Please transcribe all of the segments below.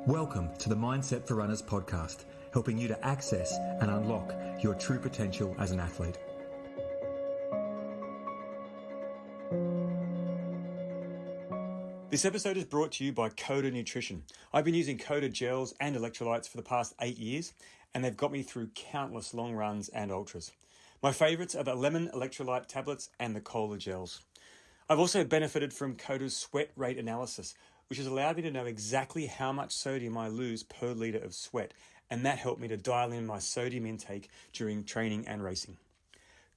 Welcome to the Mindset for Runners podcast, helping you to access and unlock your true potential as an athlete. This episode is brought to you by Koda Nutrition. I've been using Koda gels and electrolytes for the past 8 years, and they've got me through countless long runs and ultras. My favourites are the lemon electrolyte tablets and the cola gels. I've also benefited from Koda's sweat rate analysis, which has allowed me to know exactly how much sodium I lose per litre of sweat, and that helped me to dial in my sodium intake during training and racing.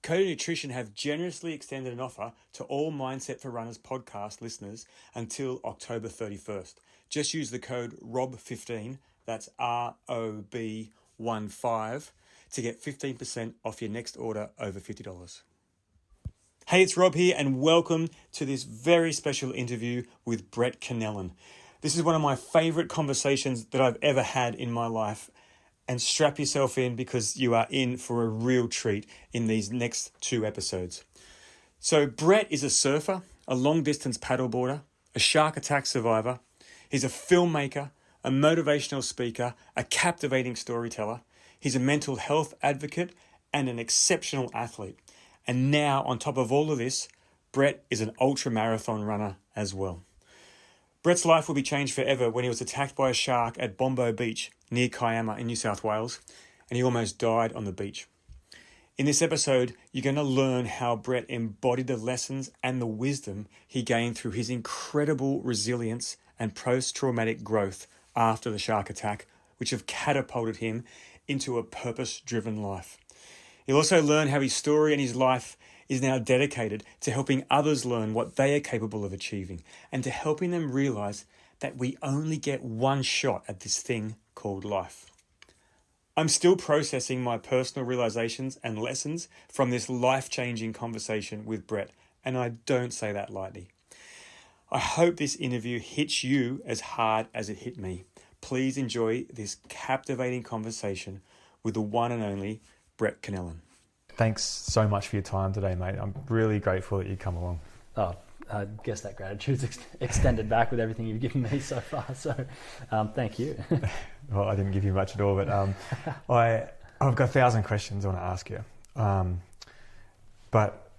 Koda Nutrition have generously extended an offer to all Mindset for Runners podcast listeners until October 31st. Just use the code ROB15, that's ROB15, to get 15% off your next order over $50. Hey, it's Rob here, and welcome to this very special interview with Brett Connellan. This is one of my favourite conversations that I've ever had in my life, and strap yourself in because you are in for a real treat in these next 2 episodes. So Brett is a surfer, a long-distance paddleboarder, a shark attack survivor. He's a filmmaker, a motivational speaker, a captivating storyteller. He's a mental health advocate and an exceptional athlete. And now, on top of all of this, Brett is an ultramarathon runner as well. Brett's life will be changed forever when he was attacked by a shark at Bombo Beach near Kiama in New South Wales, and he almost died on the beach. In this episode, you're going to learn how Brett embodied the lessons and the wisdom he gained through his incredible resilience and post-traumatic growth after the shark attack, which have catapulted him into a purpose-driven life. You'll also learn how his story and his life is now dedicated to helping others learn what they are capable of achieving and to helping them realize that we only get one shot at this thing called life. I'm still processing my personal realizations and lessons from this life-changing conversation with Brett, and I don't say that lightly. I hope this interview hits you as hard as it hit me. Please enjoy this captivating conversation with the one and only Brett Connellan. Thanks so much for your time today, mate. I'm really grateful that you come along. Oh, I guess that gratitude's extended back with everything you've given me so far. So thank you. Well, I didn't give you much at all, but I've got 1,000 questions I want to ask you. But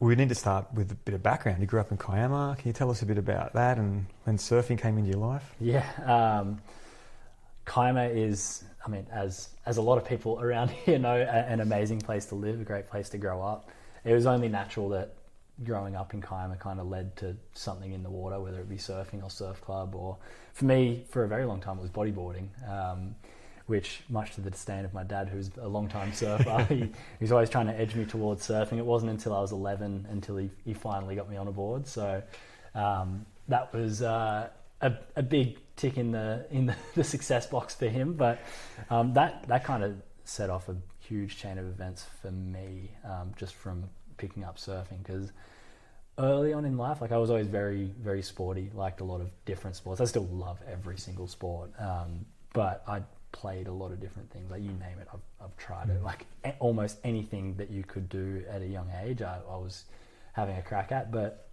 we need to start with a bit of background. You grew up in Kiama. Can you tell us a bit about that and when surfing came into your life? Yeah. Kiama is, I mean, as a lot of people around here know, an amazing place to live, a great place to grow up. It was only natural that growing up in Kiama kind of led to something in the water, whether it be surfing or surf club, or for me, for a very long time, it was bodyboarding, which much to the disdain of my dad, who's a long-time surfer, he's always trying to edge me towards surfing. It wasn't until I was 11 until he finally got me on a board. So that was a big tick in the success box for him, but that kind of set off a huge chain of events for me, just from picking up surfing. Because early on in life, like, I was always very, very sporty, liked a lot of different sports. I still love every single sport, but I played a lot of different things. Like, you name it, I've tried it. Like, almost anything that you could do at a young age, I was having a crack at. But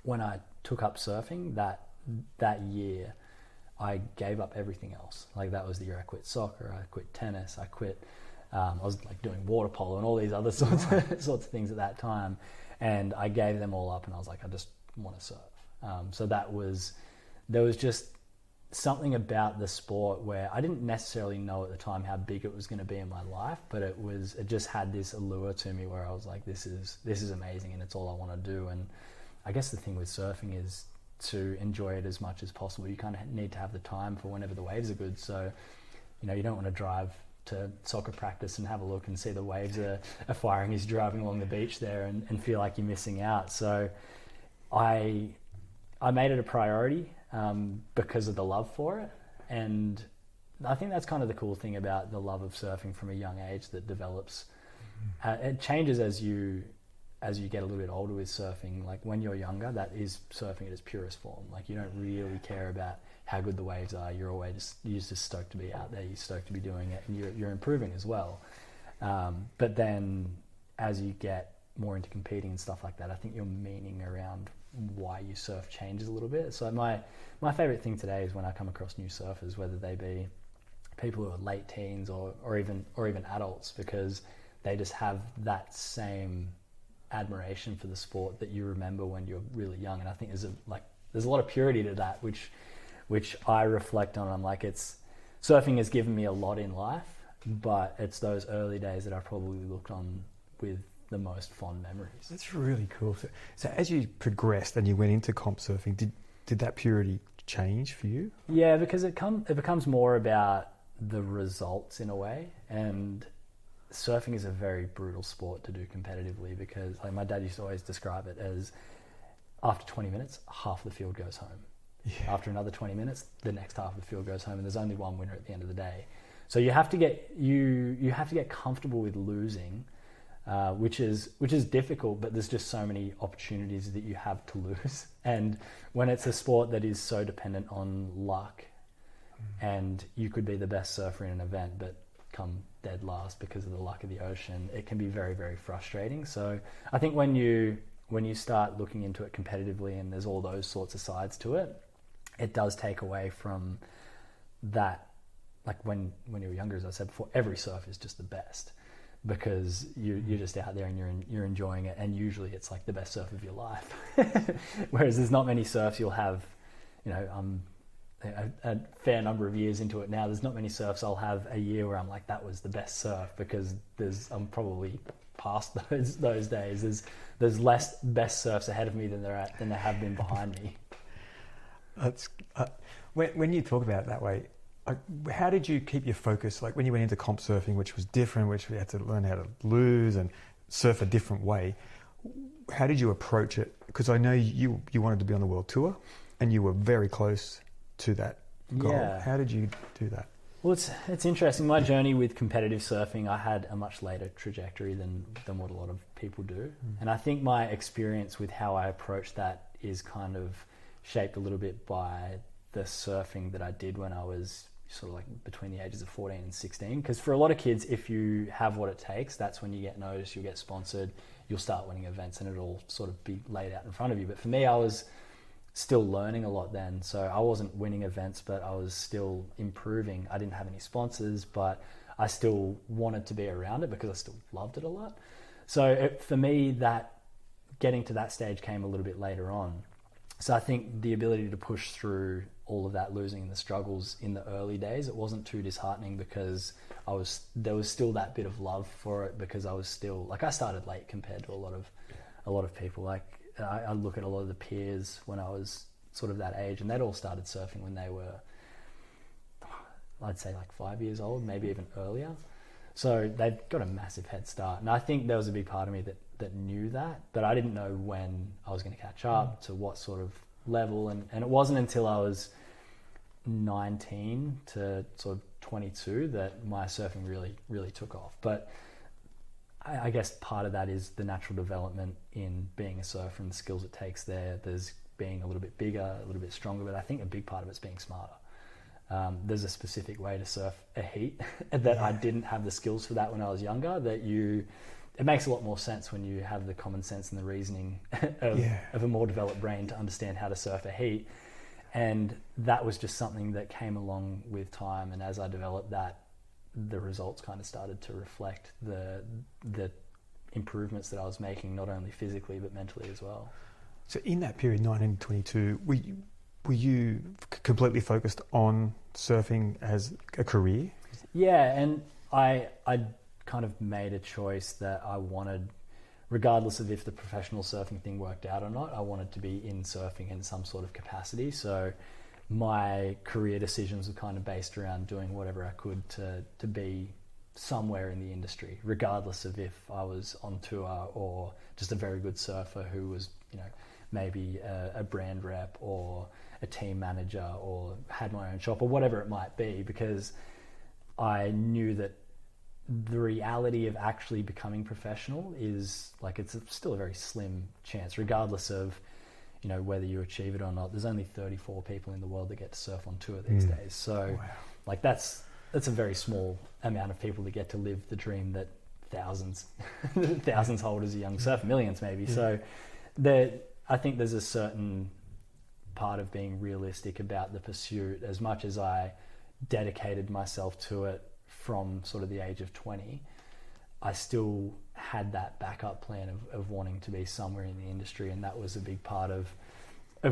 when I took up surfing that year, I gave up everything else. Like, that was the year I quit soccer, I quit tennis, I quit, I was like doing water polo and all these other sorts of things at that time. And I gave them all up, and I was like, I just want to surf. So there was just something about the sport where I didn't necessarily know at the time how big it was going to be in my life, but it just had this allure to me where I was like, this is amazing, and it's all I want to do. And I guess the thing with surfing is to enjoy it as much as possible. You kind of need to have the time for whenever the waves are good. So, you don't want to drive to soccer practice and have a look and see the waves are firing as you're driving along the beach there and feel like you're missing out. So I made it a priority because of the love for it. And I think that's kind of the cool thing about the love of surfing from a young age that develops. It changes as you get a little bit older with surfing. Like, when you're younger, that is surfing at its purest form. Like, you don't really care about how good the waves are. You're just stoked to be out there. You're stoked to be doing it, and you're improving as well. But then as you get more into competing and stuff like that, I think your meaning around why you surf changes a little bit. So my favorite thing today is when I come across new surfers, whether they be people who are late teens or even adults, because they just have that same admiration for the sport that you remember when you're really young. And I think there's a lot of purity to that, which I reflect on. I'm like, surfing has given me a lot in life, but it's those early days that I probably looked on with the most fond memories. That's really cool. So as you progressed and you went into comp surfing, did that purity change for you? Yeah, because it becomes more about the results in a way, and surfing is a very brutal sport to do competitively, because like my dad used to always describe it as after 20 minutes, half the field goes home. Yeah. After another 20 minutes, the next half of the field goes home, and there's only one winner at the end of the day. So you have to get comfortable with losing, which is difficult, but there's just so many opportunities that you have to lose. And when it's a sport that is so dependent on luck, and you could be the best surfer in an event but come dead last because of the luck of the ocean, it can be very, very frustrating. So I think when you start looking into it competitively, and there's all those sorts of sides to it, it does take away from that. Like when you were younger, as I said before, every surf is just the best, because you're just out there and you're enjoying it, and usually it's like the best surf of your life. Whereas there's not many surfs you'll have, a fair number of years into it now, there's not many surfs I'll have a year where I'm like, that was the best surf, because I'm probably past those days. There's less best surfs ahead of me than there have been behind me. That's when you talk about it that way, how did you keep your focus? Like when you went into comp surfing, which was different, which we had to learn how to lose and surf a different way, how did you approach it? Because I know you wanted to be on the world tour, and you were very close to that goal. Yeah. How did you do that? Well, it's interesting. My journey with competitive surfing, I had a much later trajectory than what a lot of people do. And I think my experience with how I approached that is kind of shaped a little bit by the surfing that I did when I was sort of like between the ages of 14 and 16. Because for a lot of kids, if you have what it takes, that's when you get noticed, you'll get sponsored, you'll start winning events, and it'll sort of be laid out in front of you. But for me, I was still learning a lot then. So I wasn't winning events, but I was still improving. I didn't have any sponsors, but I still wanted to be around it because I still loved it a lot. So for me, that getting to that stage came a little bit later on. So I think the ability to push through all of that losing and the struggles in the early days, it wasn't too disheartening, because there was still that bit of love for it, because I was still, like, I started late compared to a lot of people. Like I look at a lot of the peers when I was sort of that age, and they'd all started surfing when they were, I'd say like 5 years old, maybe even earlier. So they've got a massive head start. And I think there was a big part of me that knew that, but I didn't know when I was going to catch up to what sort of level. And it wasn't until I was 19 to sort of 22 that my surfing really, really took off. But I guess part of that is the natural development in being a surfer and the skills it takes there. There's being a little bit bigger, a little bit stronger, but I think a big part of it's being smarter. There's a specific way to surf a heat that I didn't have the skills for that when I was younger, it makes a lot more sense when you have the common sense and the reasoning of a more developed brain to understand how to surf a heat. And that was just something that came along with time. And as I developed that, the results kind of started to reflect the improvements that I was making, not only physically, but mentally as well. So in that period, 19 to 22, were you completely focused on surfing as a career? Yeah, and I kind of made a choice that I wanted, regardless of if the professional surfing thing worked out or not, I wanted to be in surfing in some sort of capacity. So my career decisions were kind of based around doing whatever I could to be somewhere in the industry, regardless of if I was on tour or just a very good surfer who was, maybe a brand rep or a team manager or had my own shop or whatever it might be, because I knew that the reality of actually becoming professional is like, it's still a very slim chance, regardless of, whether you achieve it or not. There's only 34 people in the world that get to surf on tour these days. So like that's a very small amount of people that get to live the dream that thousands hold as a young surfer, millions maybe. So I think there's a certain part of being realistic about the pursuit. As much as I dedicated myself to it from sort of the age of 20, I still had that backup plan of wanting to be somewhere in the industry, and that was a big part of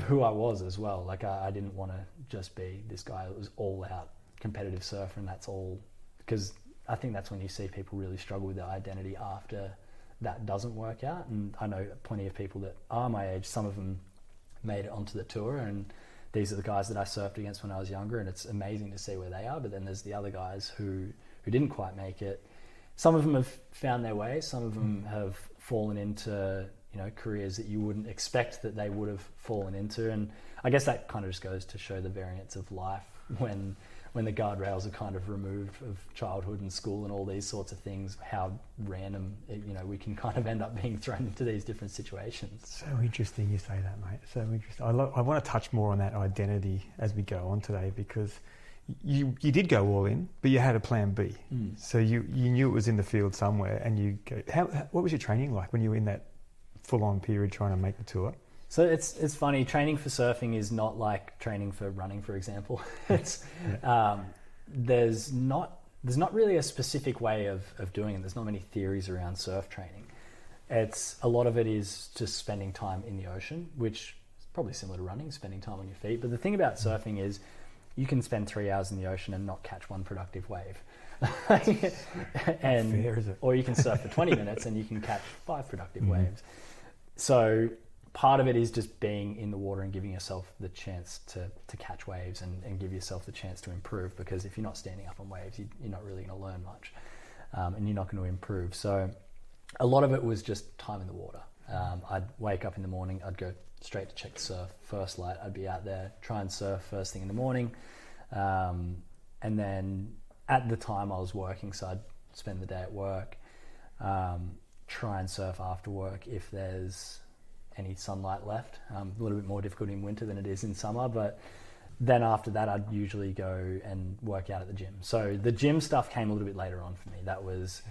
who I was as well. Like I didn't want to just be this guy that was all out competitive surfer, and that's all, because I think that's when you see people really struggle with their identity after that doesn't work out. And I know plenty of people that are my age, some of them made it onto the tour, and these are the guys that I surfed against when I was younger, and it's amazing to see where they are. But then there's the other guys who didn't quite make it. Some of them have found their way, some of them have fallen into, you know, careers that you wouldn't expect that they would have fallen into. And I guess that kind of just goes to show the variance of life when the guardrails are kind of removed of childhood and school and all these sorts of things, how random, you know, we can kind of end up being thrown into these different situations. So interesting you say that, mate. So interesting. I want to touch more on that identity as we go on today, because you did go all in, but you had a plan B. So you knew it was in the field somewhere, and you go. What was your training like when you were in that full-on period trying to make the tour? So it's funny. Training for surfing is not like training for running, for example. It's there's not really a specific way of doing it. There's not many theories around surf training. It's a lot of it is just spending time in the ocean, which is probably similar to running, spending time on your feet. But the thing about surfing is you can spend 3 hours in the ocean and not catch one productive wave. And fair, is it? or you can surf for 20 minutes and you can catch 5 productive waves. So part of it is just being in the water and giving yourself the chance to catch waves and give yourself the chance to improve, because if you're not standing up on waves, you're not really going to learn much, and you're not going to improve. So a lot of it was just time in the water. I'd wake up in the morning, I'd go straight to check the surf. First light, I'd be out there, try and surf first thing in the morning. And then at the time I was working, so I'd spend the day at work, try and surf after work if there's any sunlight left. A little bit more difficult in winter than it is in summer, but then after that I'd usually go and work out at the gym. So the gym stuff came a little bit later on for me. That was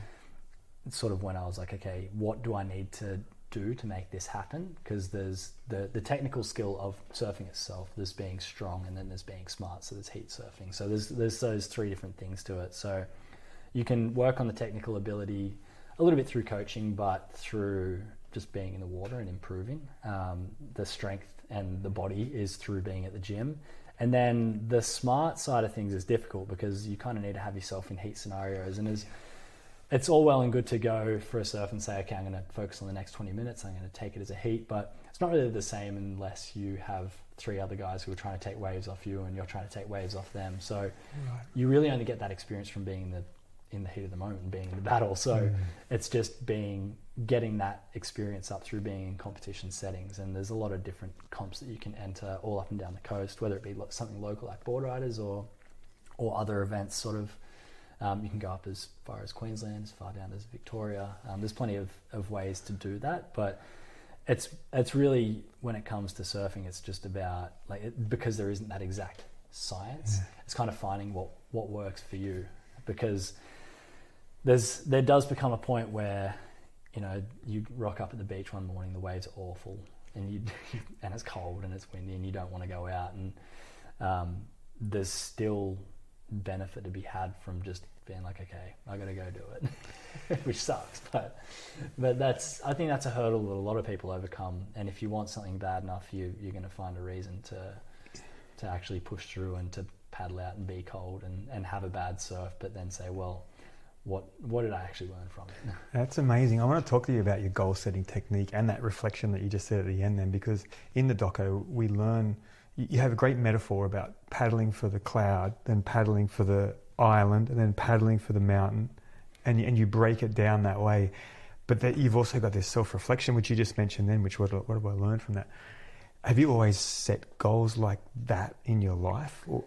sort of when I was like, okay, what do I need to do to make this happen? Because there's the technical skill of surfing itself, there's being strong, and then there's being smart, so there's heat surfing. So there's those 3 different things to it. So you can work on the technical ability a little bit through coaching, but through just being in the water and improving. The strength and the body is through being at the gym. And then the smart side of things is difficult, because you kind of need to have yourself in heat scenarios. And it's all well and good to go for a surf and say, okay, I'm going to focus on the next 20 minutes, I'm going to take it as a heat, but it's not really the same unless you have 3 other guys who are trying to take waves off you and you're trying to take waves off them. So you really only get that experience from being in the heat of the moment and being in the battle. So it's just getting that experience up through being in competition settings. And there's a lot of different comps that you can enter all up and down the coast, whether it be something local like board riders or other events sort of. You can go up as far as Queensland, as far down as Victoria. There's plenty of ways to do that, but it's really, when it comes to surfing, it's just about because there isn't that exact science. It's kind of finding what works for you, because there does become a point where, you know, you rock up at the beach one morning, the waves are awful, and and it's cold and it's windy and you don't want to go out, and there's still benefit to be had from just being like, okay, I gotta go do it, which sucks, but I think that's a hurdle that a lot of people overcome. And if you want something bad enough, you're going to find a reason to actually push through and to paddle out and be cold and have a bad surf, but then say, well, what did I actually learn from it? That's amazing. I want to talk to you about your goal setting technique and that reflection that you just said at the end then, because in the doco we learn, you have a great metaphor about paddling for the cloud, then paddling for the island, and then paddling for the mountain, and you break it down that way. But that you've also got this self-reflection, which you just mentioned then, which what have I learned from that? Have you always set goals like that in your life? Or?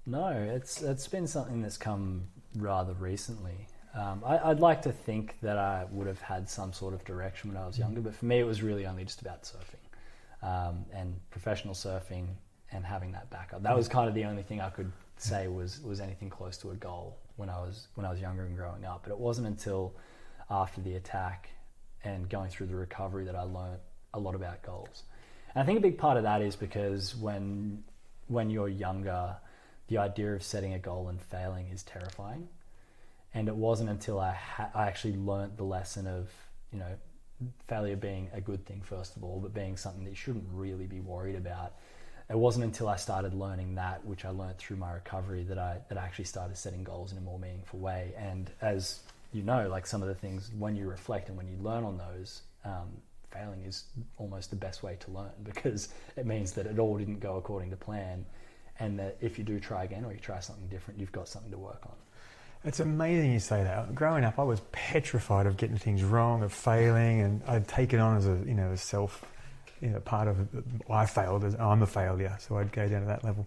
No, it's been something that's come rather recently. I'd like to think that I would have had some sort of direction when I was younger, but for me it was really only just about surfing, and professional surfing, and having that backup. That was kind of the only thing I could say was anything close to a goal when I was younger and growing up. But it wasn't until after the attack and going through the recovery that I learned a lot about goals. And I think a big part of that is because when you're younger, the idea of setting a goal and failing is terrifying. And it wasn't until I actually learnt the lesson of, failure being a good thing, first of all, but being something that you shouldn't really be worried about. It wasn't until I started learning that, which I learnt through my recovery, that I actually started setting goals in a more meaningful way. And as you know, like some of the things, when you reflect and when you learn on those, failing is almost the best way to learn, because it means that it all didn't go according to plan, and that if you do try again or you try something different, you've got something to work on. It's amazing you say that. Growing up, I was petrified of getting things wrong, of failing, and I'd take it on as a self, part of it. I failed, I'm a failure, so I'd go down to that level.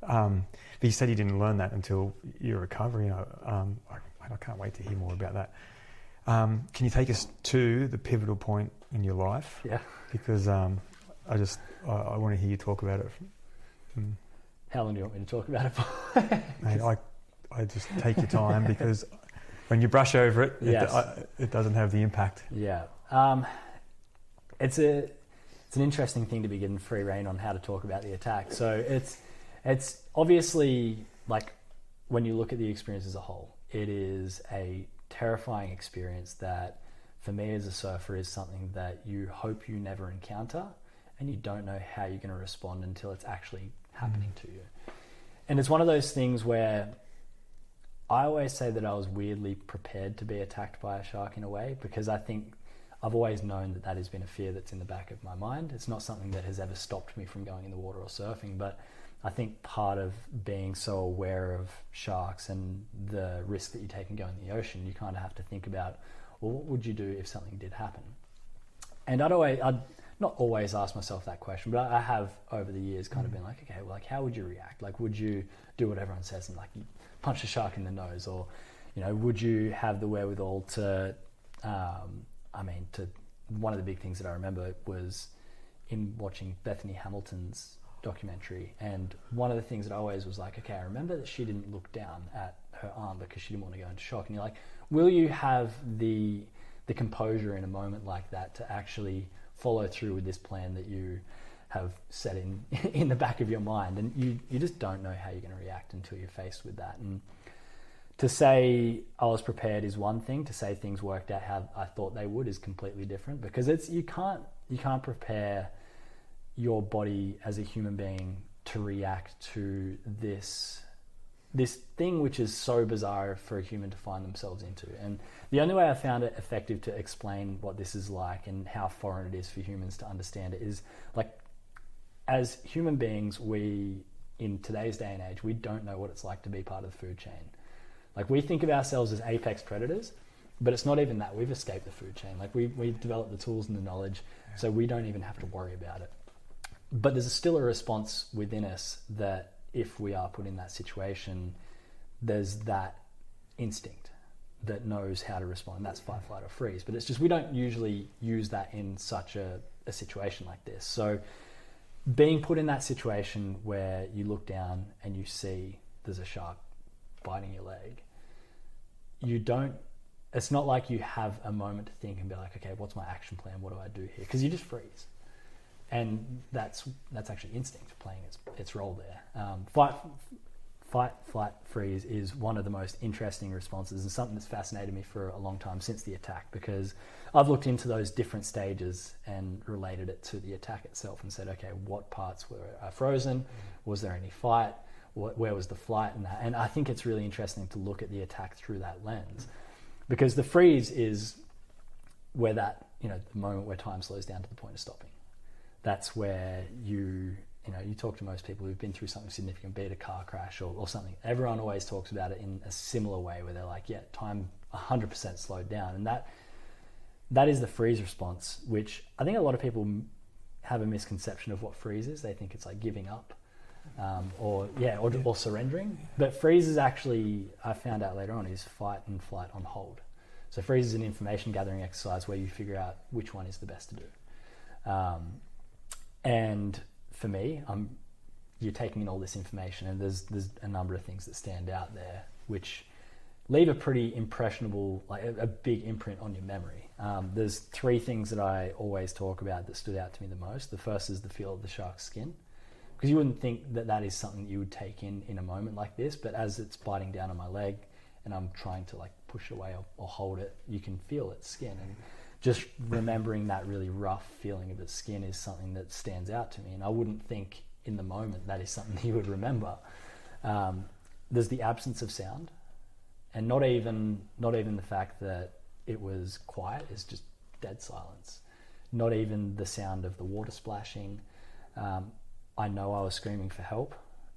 But you said you didn't learn that until your recovery. I can't wait to hear more about that. Can you take us to the pivotal point in your life? Yeah. Because I want to hear you talk about it. How long do you want me to talk about it for? Mate, I just take your time, because when you brush over it, yes. it doesn't have the impact. Yeah. It's an interesting thing to be given free rein on how to talk about the attack. So it's obviously, like, when you look at the experience as a whole, it is a terrifying experience that, for me as a surfer, is something that you hope you never encounter, and you don't know how you're going to respond until it's actually happening to you. And it's one of those things where I always say that I was weirdly prepared to be attacked by a shark in a way, because I think I've always known that has been a fear that's in the back of my mind. It's not something that has ever stopped me from going in the water or surfing, but I think part of being so aware of sharks and the risk that you take in going in the ocean, you kind of have to think about, well, what would you do if something did happen? And I'd not always ask myself that question, but I have over the years kind of been like, okay, well, like, how would you react? Like, would you do what everyone says and, like, punch a shark in the nose? Or, would you have the wherewithal to one of the big things that I remember was in watching Bethany Hamilton's documentary, and one of the things that I always was like, okay, I remember that she didn't look down at her arm because she didn't want to go into shock. And you're like, will you have the composure in a moment like that to actually follow through with this plan that you have set in the back of your mind? And you just don't know how you're going to react until you're faced with that. And to say I was prepared is one thing. To say things worked out how I thought they would is completely different, because you can't prepare your body as a human being to react to this thing which is so bizarre for a human to find themselves into. And the only way I found it effective to explain what this is like and how foreign it is for humans to understand it is, like, as human beings, we, in today's day and age, we don't know what it's like to be part of the food chain. Like, we think of ourselves as apex predators, but it's not even that. We've escaped the food chain. Like, we developed the tools and the knowledge, so we don't even have to worry about it. But there's still a response within us that, if we are put in that situation, there's that instinct that knows how to respond. And that's fight, flight, or freeze. But it's just, we don't usually use that in such a situation like this. So being put in that situation where you look down and you see there's a shark biting your leg, it's not like you have a moment to think and be like, okay, what's my action plan? What do I do here? Because you just freeze. And that's actually instinct playing its role there. Fight, flight, freeze is one of the most interesting responses, and something that's fascinated me for a long time since the attack, because I've looked into those different stages and related it to the attack itself and said, okay, what parts were frozen? Was there any fight? Where was the flight? And I think it's really interesting to look at the attack through that lens, because the freeze is where the moment where time slows down to the point of stopping. That's where you talk to most people who've been through something significant, be it a car crash or something. Everyone always talks about it in a similar way, where they're like, yeah, time 100% slowed down. And that is the freeze response, which I think a lot of people have a misconception of what freeze is. They think it's like giving up or surrendering. But freeze is actually, I found out later on, is fight and flight on hold. So freeze is an information gathering exercise where you figure out which one is the best to do. And for me, you're taking in all this information, and there's a number of things that stand out there, which leave a pretty impressionable, like a big imprint on your memory. There's 3 things that I always talk about that stood out to me the most. The first is the feel of the shark's skin, because you wouldn't think that that is something you would take in a moment like this, but as it's biting down on my leg and I'm trying to like push away or hold it, you can feel its skin. And just remembering that really rough feeling of its skin is something that stands out to me. And I wouldn't think in the moment that is something you would remember. There's the absence of sound, and not even the fact that it was quiet, it's just dead silence. Not even the sound of the water splashing. I know I was screaming for help,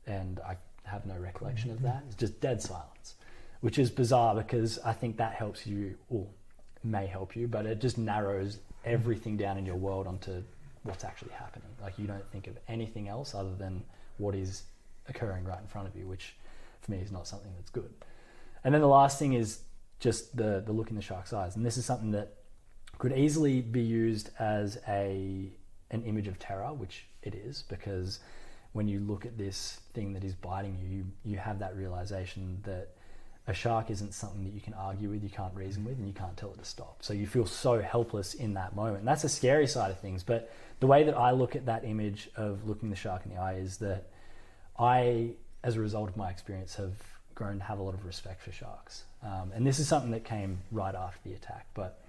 and I have no recollection of that. It's just dead silence, which is bizarre because I think that helps you, or may help you, but it just narrows everything down in your world onto what's actually happening. Like, you don't think of anything else other than what is occurring right in front of you, which for me is not something that's good. And then the last thing is just the look in the shark's eyes. And this is something that could easily be used as an image of terror, which it is, because when you look at this thing that is biting you, you have that realization that a shark isn't something that you can argue with, you can't reason with, and you can't tell it to stop. So you feel so helpless in that moment. And that's a scary side of things. But the way that I look at that image of looking the shark in the eye is that I, as a result of my experience, have grown to have a lot of respect for sharks. And this is something that came right after the attack. But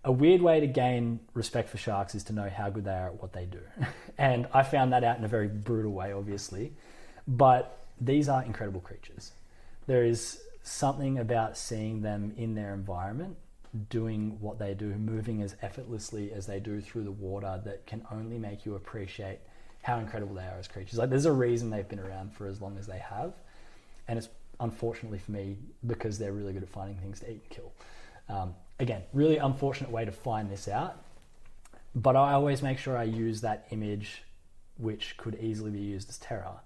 a weird way to gain respect for sharks is to know how good they are at what they do. And I found that out in a very brutal way, obviously. But these are incredible creatures. There is something about seeing them in their environment, doing what they do, moving as effortlessly as they do through the water, that can only make you appreciate how incredible they are as creatures. Like, there's a reason they've been around for as long as they have. And it's unfortunately for me because they're really good at finding things to eat and kill. Again, really unfortunate way to find this out. But I always make sure I use that image, which could easily be used as terror,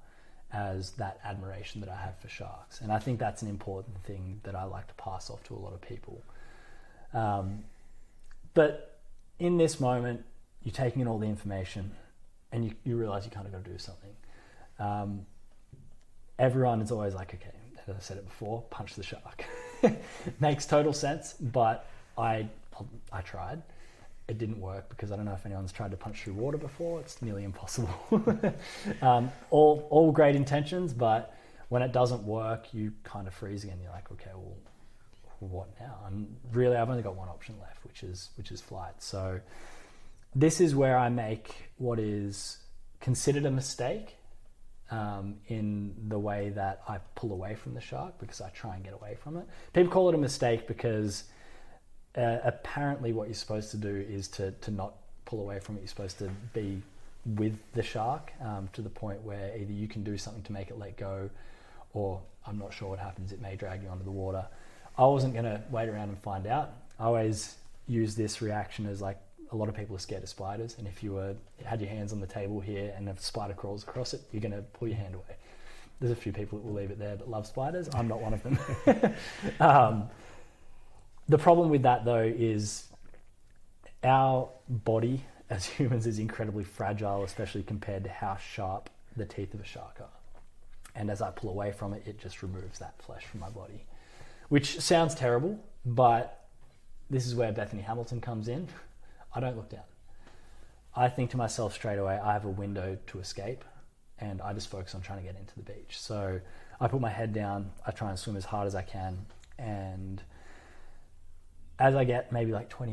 as that admiration that I have for sharks. And I think that's an important thing that I like to pass off to a lot of people. But in this moment, you're taking in all the information and you realize you kind of got to do something. Everyone is always like, okay, as I said it before, punch the shark. Makes total sense, but I tried. It didn't work because I don't know if anyone's tried to punch through water before. It's nearly impossible. All great intentions, but when it doesn't work, you kind of freeze again. You're like, okay, well, what now? And really, I've only got one option left, which is flight. So this is where I make what is considered a mistake in the way that I pull away from the shark, because I try and get away from it. People call it a mistake because apparently what you're supposed to do is to not pull away from it. You're supposed to be with the shark to the point where either you can do something to make it let go, or I'm not sure what happens, it may drag you under the water. I wasn't going to wait around and find out. I always use this reaction as, like, a lot of people are scared of spiders, and if you had your hands on the table here and a spider crawls across it, you're going to pull your hand away. There's a few people that will leave it there that love spiders. I'm not one of them. The problem with that, though, is our body as humans is incredibly fragile, especially compared to how sharp the teeth of a shark are. And as I pull away from it, it just removes that flesh from my body, which sounds terrible, but this is where Bethany Hamilton comes in. I don't look down. I think to myself straight away, I have a window to escape, and I just focus on trying to get into the beach. So I put my head down, I try and swim as hard as I can, and as I get maybe like 20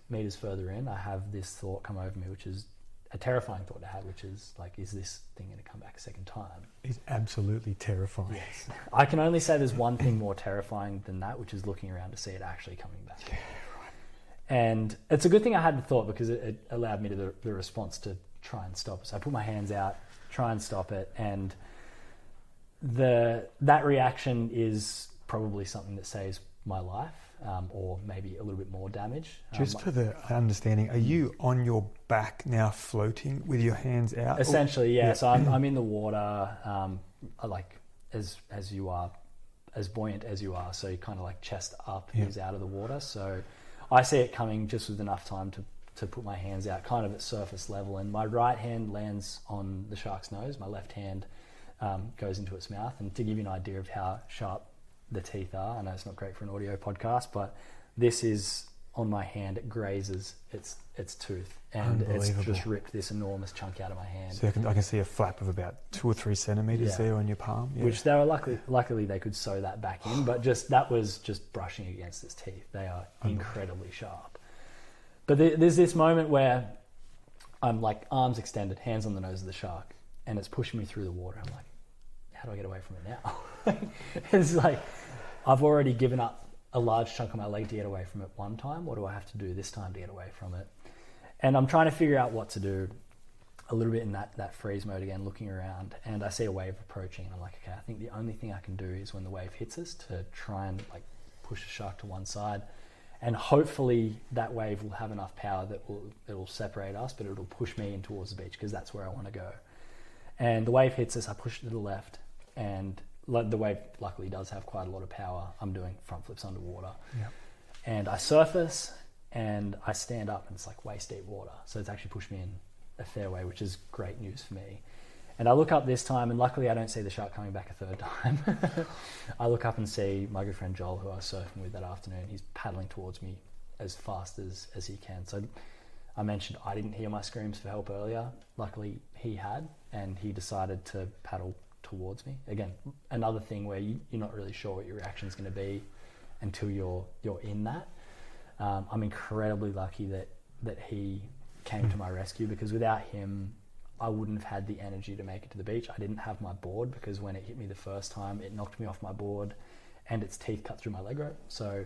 meters further in, I have this thought come over me, which is a terrifying thought to have, which is like, is this thing going to come back a second time? It's absolutely terrifying. Yes. I can only say there's one thing more terrifying than that, which is looking around to see it actually coming back. Yeah. And it's a good thing I had the thought, because it allowed me to the response to try and stop it. So I put my hands out, try and stop it, and that reaction is probably something that saves my life, or maybe a little bit more damage. Just for the understanding, are you on your back now floating with your hands out? Essentially, yeah. So I'm in the water, like as you are, as buoyant as you are. So you kind of like chest up is out of the water. So I see it coming just with enough time to put my hands out kind of at surface level, and my right hand lands on the shark's nose, my left hand goes into its mouth. And to give you an idea of how sharp the teeth are. I know it's not great for an audio podcast, but this is on my hand. It grazes its tooth, and it's just ripped this enormous chunk out of my hand. So I can see a flap of about 2 or 3 centimeters there on your palm. Yeah. Which they were luckily they could sew that back in, but that was just brushing against its teeth. They are incredibly sharp. But there's this moment where I'm like arms extended, hands on the nose of the shark, and it's pushing me through the water. I'm like, how do I get away from it now? It's like, I've already given up a large chunk of my leg to get away from it one time. What do I have to do this time to get away from it? And I'm trying to figure out what to do a little bit in that freeze mode again, looking around, and I see a wave approaching, and I'm like, okay, I think the only thing I can do is when the wave hits us to try and like push the shark to one side. And hopefully that wave will have enough power that it will separate us, but it'll push me in towards the beach because that's where I want to go. And the wave hits us, I push it to the left, and the wave luckily does have quite a lot of power. I'm doing front flips underwater. Yep. And I surface and I stand up, and it's like waist deep water. So it's actually pushed me in a fair way, which is great news for me. And I look up this time, and luckily I don't see the shark coming back a third time. I look up and see my good friend Joel, who I was surfing with that afternoon. He's paddling towards me as fast as he can. So I mentioned I didn't hear my screams for help earlier. Luckily he had, and he decided to paddle towards me. Again, another thing where you're not really sure what your reaction is going to be until you're in that. I'm incredibly lucky that he came to my rescue, because without him, I wouldn't have had the energy to make it to the beach. I didn't have my board, because when it hit me the first time, it knocked me off my board and its teeth cut through my leg rope. So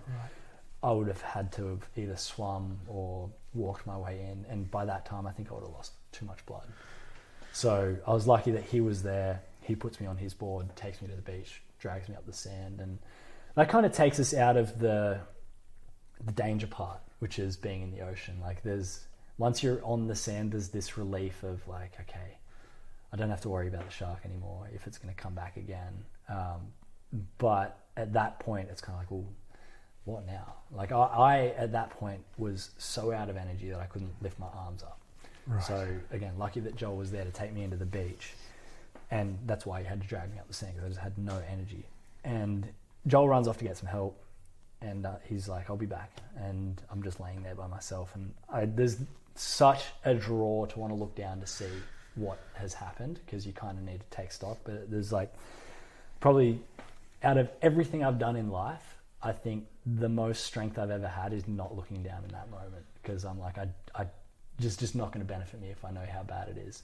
I would have had to have either swum or walked my way in. And by that time, I think I would have lost too much blood. So I was lucky that he was there. He puts me on his board, takes me to the beach, drags me up the sand. And that kind of takes us out of the danger part, which is being in the ocean. Like once you're on the sand, there's this relief of like, okay, I don't have to worry about the shark anymore if it's going to come back again. But at that point, it's kind of like, well, what now? Like I at that point was so out of energy that I couldn't lift my arms up. Right. So again, lucky that Joel was there to take me into the beach, and that's why he had to drag me up the sand, because I just had no energy. And Joel runs off to get some help, and he's like, I'll be back. And I'm just laying there by myself, and there's such a draw to want to look down to see what has happened, because you kind of need to take stock. But there's like, probably out of everything I've done in life, I think the most strength I've ever had is not looking down in that moment, because I'm like, I just not going to benefit me if I know how bad it is.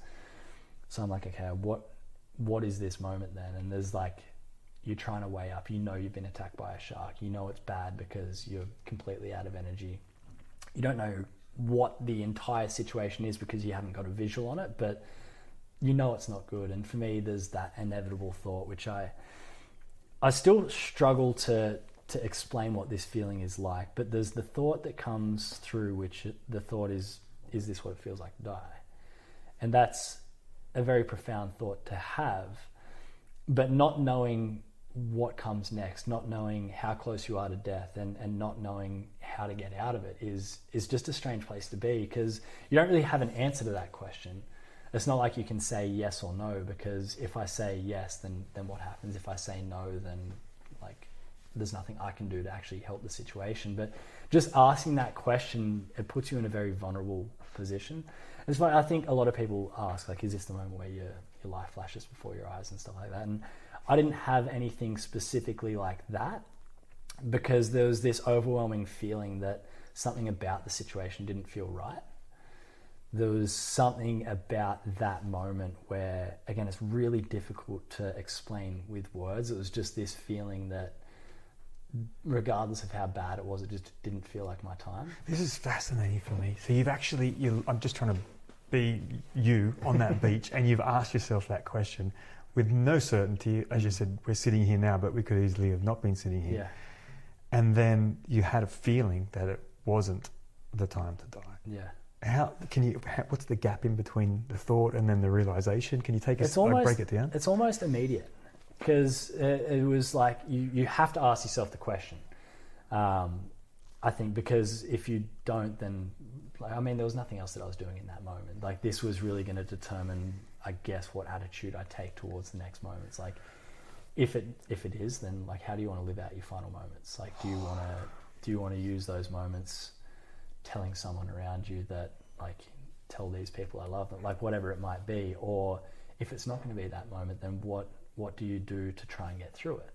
So I'm like, okay, what is this moment then? And there's like, you're trying to weigh up, you've been attacked by a shark, it's bad because you're completely out of energy. You don't know what the entire situation is because you haven't got a visual on it, but it's not good. And for me, there's that inevitable thought, which I still struggle to explain what this feeling is like, but there's the thought that comes through, which the thought is this what it feels like to die? And that's a very profound thought to have, but not knowing what comes next, not knowing how close you are to death, and not knowing how to get out of it is just a strange place to be, because you don't really have an answer to that question. It's not like you can say yes or no, because if I say yes, then what happens? If I say no, then like there's nothing I can do to actually help the situation. But just asking that question, it puts you in a very vulnerable position. It's why I think a lot of people ask, like, is this the moment where your life flashes before your eyes and stuff like that? And I didn't have anything specifically like that, because there was this overwhelming feeling that something about the situation didn't feel right. There was something about that moment where, again, it's really difficult to explain with words. It was just this feeling that regardless of how bad it was, it just didn't feel like my time. This is fascinating for me. So I'm just trying to be you on that beach, and you've asked yourself that question with no certainty. As you said, we're sitting here now, but we could easily have not been sitting here. Yeah. And then you had a feeling that it wasn't the time to die. Yeah. What's the gap in between the thought and then the realization? Can you break it down? It's almost immediate, because it was like you have to ask yourself the question. I think, because if you don't, then there was nothing else that I was doing in that moment. Like, this was really going to determine, I guess, what attitude I take towards the next moment. It's like, if it is, then like, how do you want to live out your final moments? Like, do you want to use those moments telling someone around you that, like, tell these people I love them, like whatever it might be, or if it's not going to be that moment, then what do you do to try and get through it?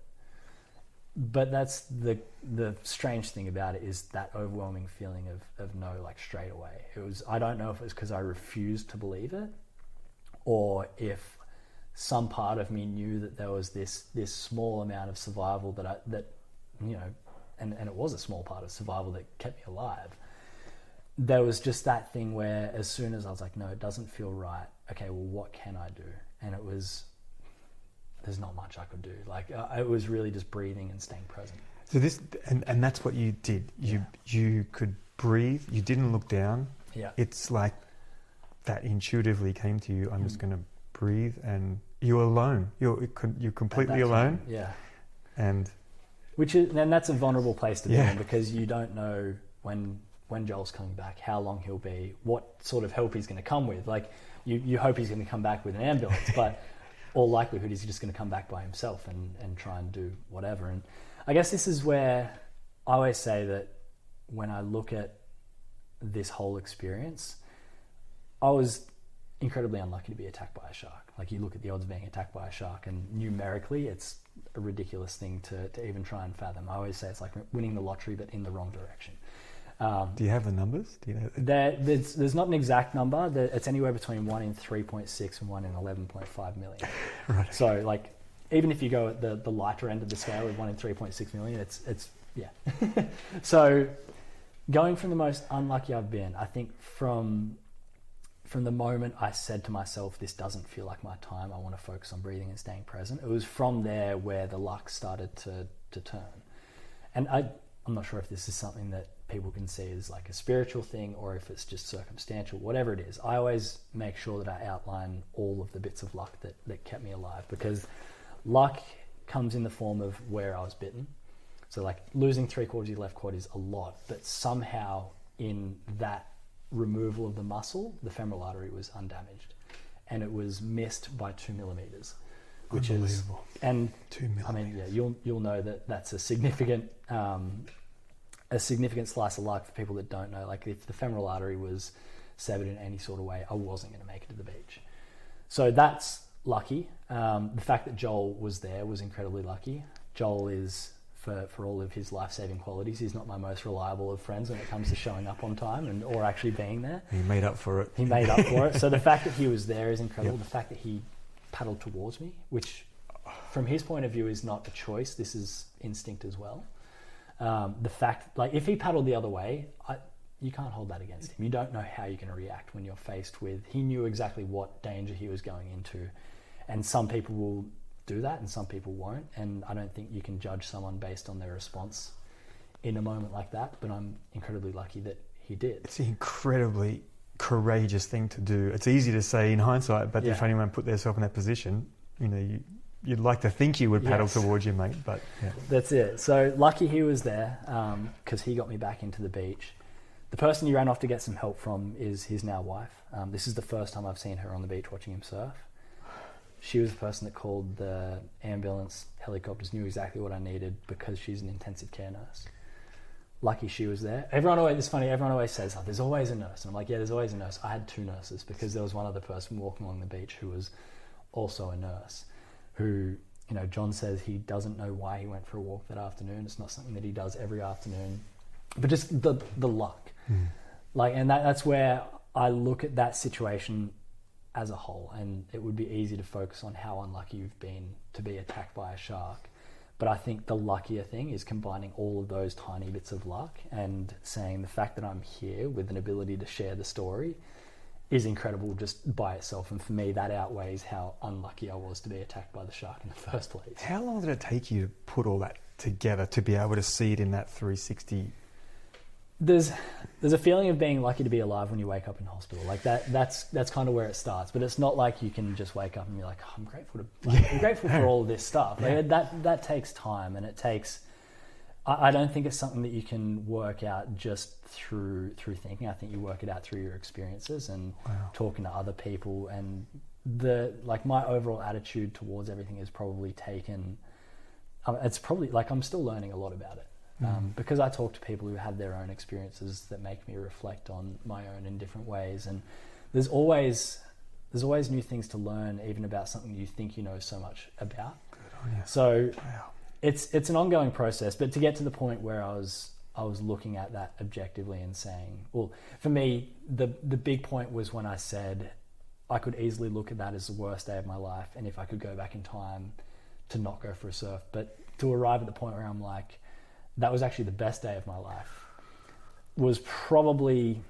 But that's the strange thing about it, is that overwhelming feeling of no, like straight away. It was, I don't know if it was because I refused to believe it, or if some part of me knew that there was this small amount of survival that you know, and it was a small part of survival that kept me alive. There was just that thing where as soon as I was like, no, it doesn't feel right. Okay, well, what can I do? And it was, there's not much I could do. Like, it was really just breathing and staying present. So this, and that's what you did. You could breathe. You didn't look down. Yeah. It's like that intuitively came to you. I'm just going to breathe, and you're alone. You're completely alone. Time, yeah. And that's a vulnerable place to be in, because you don't know when Joel's coming back, how long he'll be, what sort of help he's going to come with. Like, you hope he's going to come back with an ambulance, but all likelihood he's just going to come back by himself and try and do whatever. And I guess this is where I always say that when I look at this whole experience, I was incredibly unlucky to be attacked by a shark. Like, you look at the odds of being attacked by a shark, and numerically it's a ridiculous thing to even try and fathom. I always say it's like winning the lottery but in the wrong direction. Do you have the numbers? Do you know? There's not an exact number. It's anywhere between 1 in 3.6 and 1 in 11.5 million. Right. So, like, even if you go at the lighter end of the scale of 1 in 3.6 million, it's yeah. So, going from the most unlucky I've been, I think from the moment I said to myself, this doesn't feel like my time, I want to focus on breathing and staying present, it was from there where the luck started to turn. And I'm not sure if this is something that people can see as like a spiritual thing, or if it's just circumstantial, whatever it is. I always make sure that I outline all of the bits of luck that kept me alive, because luck comes in the form of where I was bitten. So, like, losing 3/4 of your left quad is a lot, but somehow in that removal of the muscle, the femoral artery was undamaged, and it was missed by 2 millimeters, which is, and 2 millimeters. I mean, yeah, you'll know that that's a significant slice of luck for people that don't know. Like, if the femoral artery was severed in any sort of way, I wasn't going to make it to the beach. So that's lucky. The fact that Joel was there was incredibly lucky. Joel is, for all of his life-saving qualities, he's not my most reliable of friends when it comes to showing up on time or actually being there. He made up for it. He made up for it. So the fact that he was there is incredible. Yep. The fact that he paddled towards me, which from his point of view is not a choice, this is instinct as well. The fact, like, if he paddled the other way, you can't hold that against him. You don't know how you're going to react when you're faced with, he knew exactly what danger he was going into. And some people will do that and some people won't. And I don't think you can judge someone based on their response in a moment like that. But I'm incredibly lucky that he did. It's an incredibly courageous thing to do. It's easy to say in hindsight, but if anyone put themselves in that position, you know, you'd like to think you would paddle towards your mate, but yeah. That's it. So lucky he was there, because he got me back into the beach. The person he ran off to get some help from is his now wife. This is the first time I've seen her on the beach watching him surf. She was the person that called the ambulance, helicopters, knew exactly what I needed because she's an intensive care nurse. Lucky she was there. Everyone always says, oh, there's always a nurse. And I'm like, yeah, there's always a nurse. I had 2 nurses because there was one other person walking along the beach who was also a nurse, who, you know, John says he doesn't know why he went for a walk that afternoon. It's not something that he does every afternoon, but just the luck. Like, and that's where I look at that situation as a whole, and it would be easy to focus on how unlucky you've been to be attacked by a shark. But I think the luckier thing is combining all of those tiny bits of luck and saying the fact that I'm here with an ability to share the story is incredible just by itself. And for me, that outweighs how unlucky I was to be attacked by the shark in the first place. How long did it take you to put all that together to be able to see it in that 360? There's a feeling of being lucky to be alive when you wake up in hospital. Like that's kind of where it starts. But it's not like you can just wake up and be like, oh, I'm grateful for all of this stuff. Like, that takes time, and it takes. I don't think it's something that you can work out just through thinking. I think you work it out through your experiences and talking to other people. And my overall attitude towards everything has probably taken it's probably like I'm still learning a lot about it. Because I talk to people who have their own experiences that make me reflect on my own in different ways, and there's always new things to learn, even about something you think you know so much about. Good on you. So it's an ongoing process, but to get to the point where I was looking at that objectively and saying, well, for me, the big point was when I said I could easily look at that as the worst day of my life, and if I could go back in time to not go for a surf, but to arrive at the point where I'm like, that was actually the best day of my life, was probably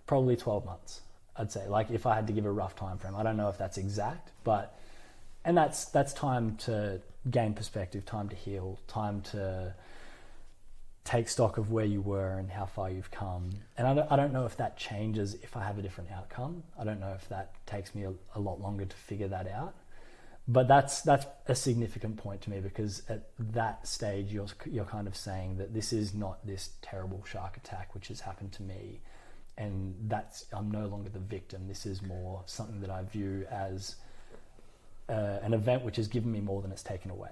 12 months, I'd say. Like, if I had to give a rough time frame, I don't know if that's exact, but, and that's time to gain perspective, time to heal, time to take stock of where you were and how far you've come. And I don't know if that changes if I have a different outcome. I don't know if that takes me a lot longer to figure that out. But that's a significant point to me, because at that stage you're kind of saying that this is not this terrible shark attack which has happened to me, and I'm no longer the victim. This is more something that I view as an event which has given me more than it's taken away.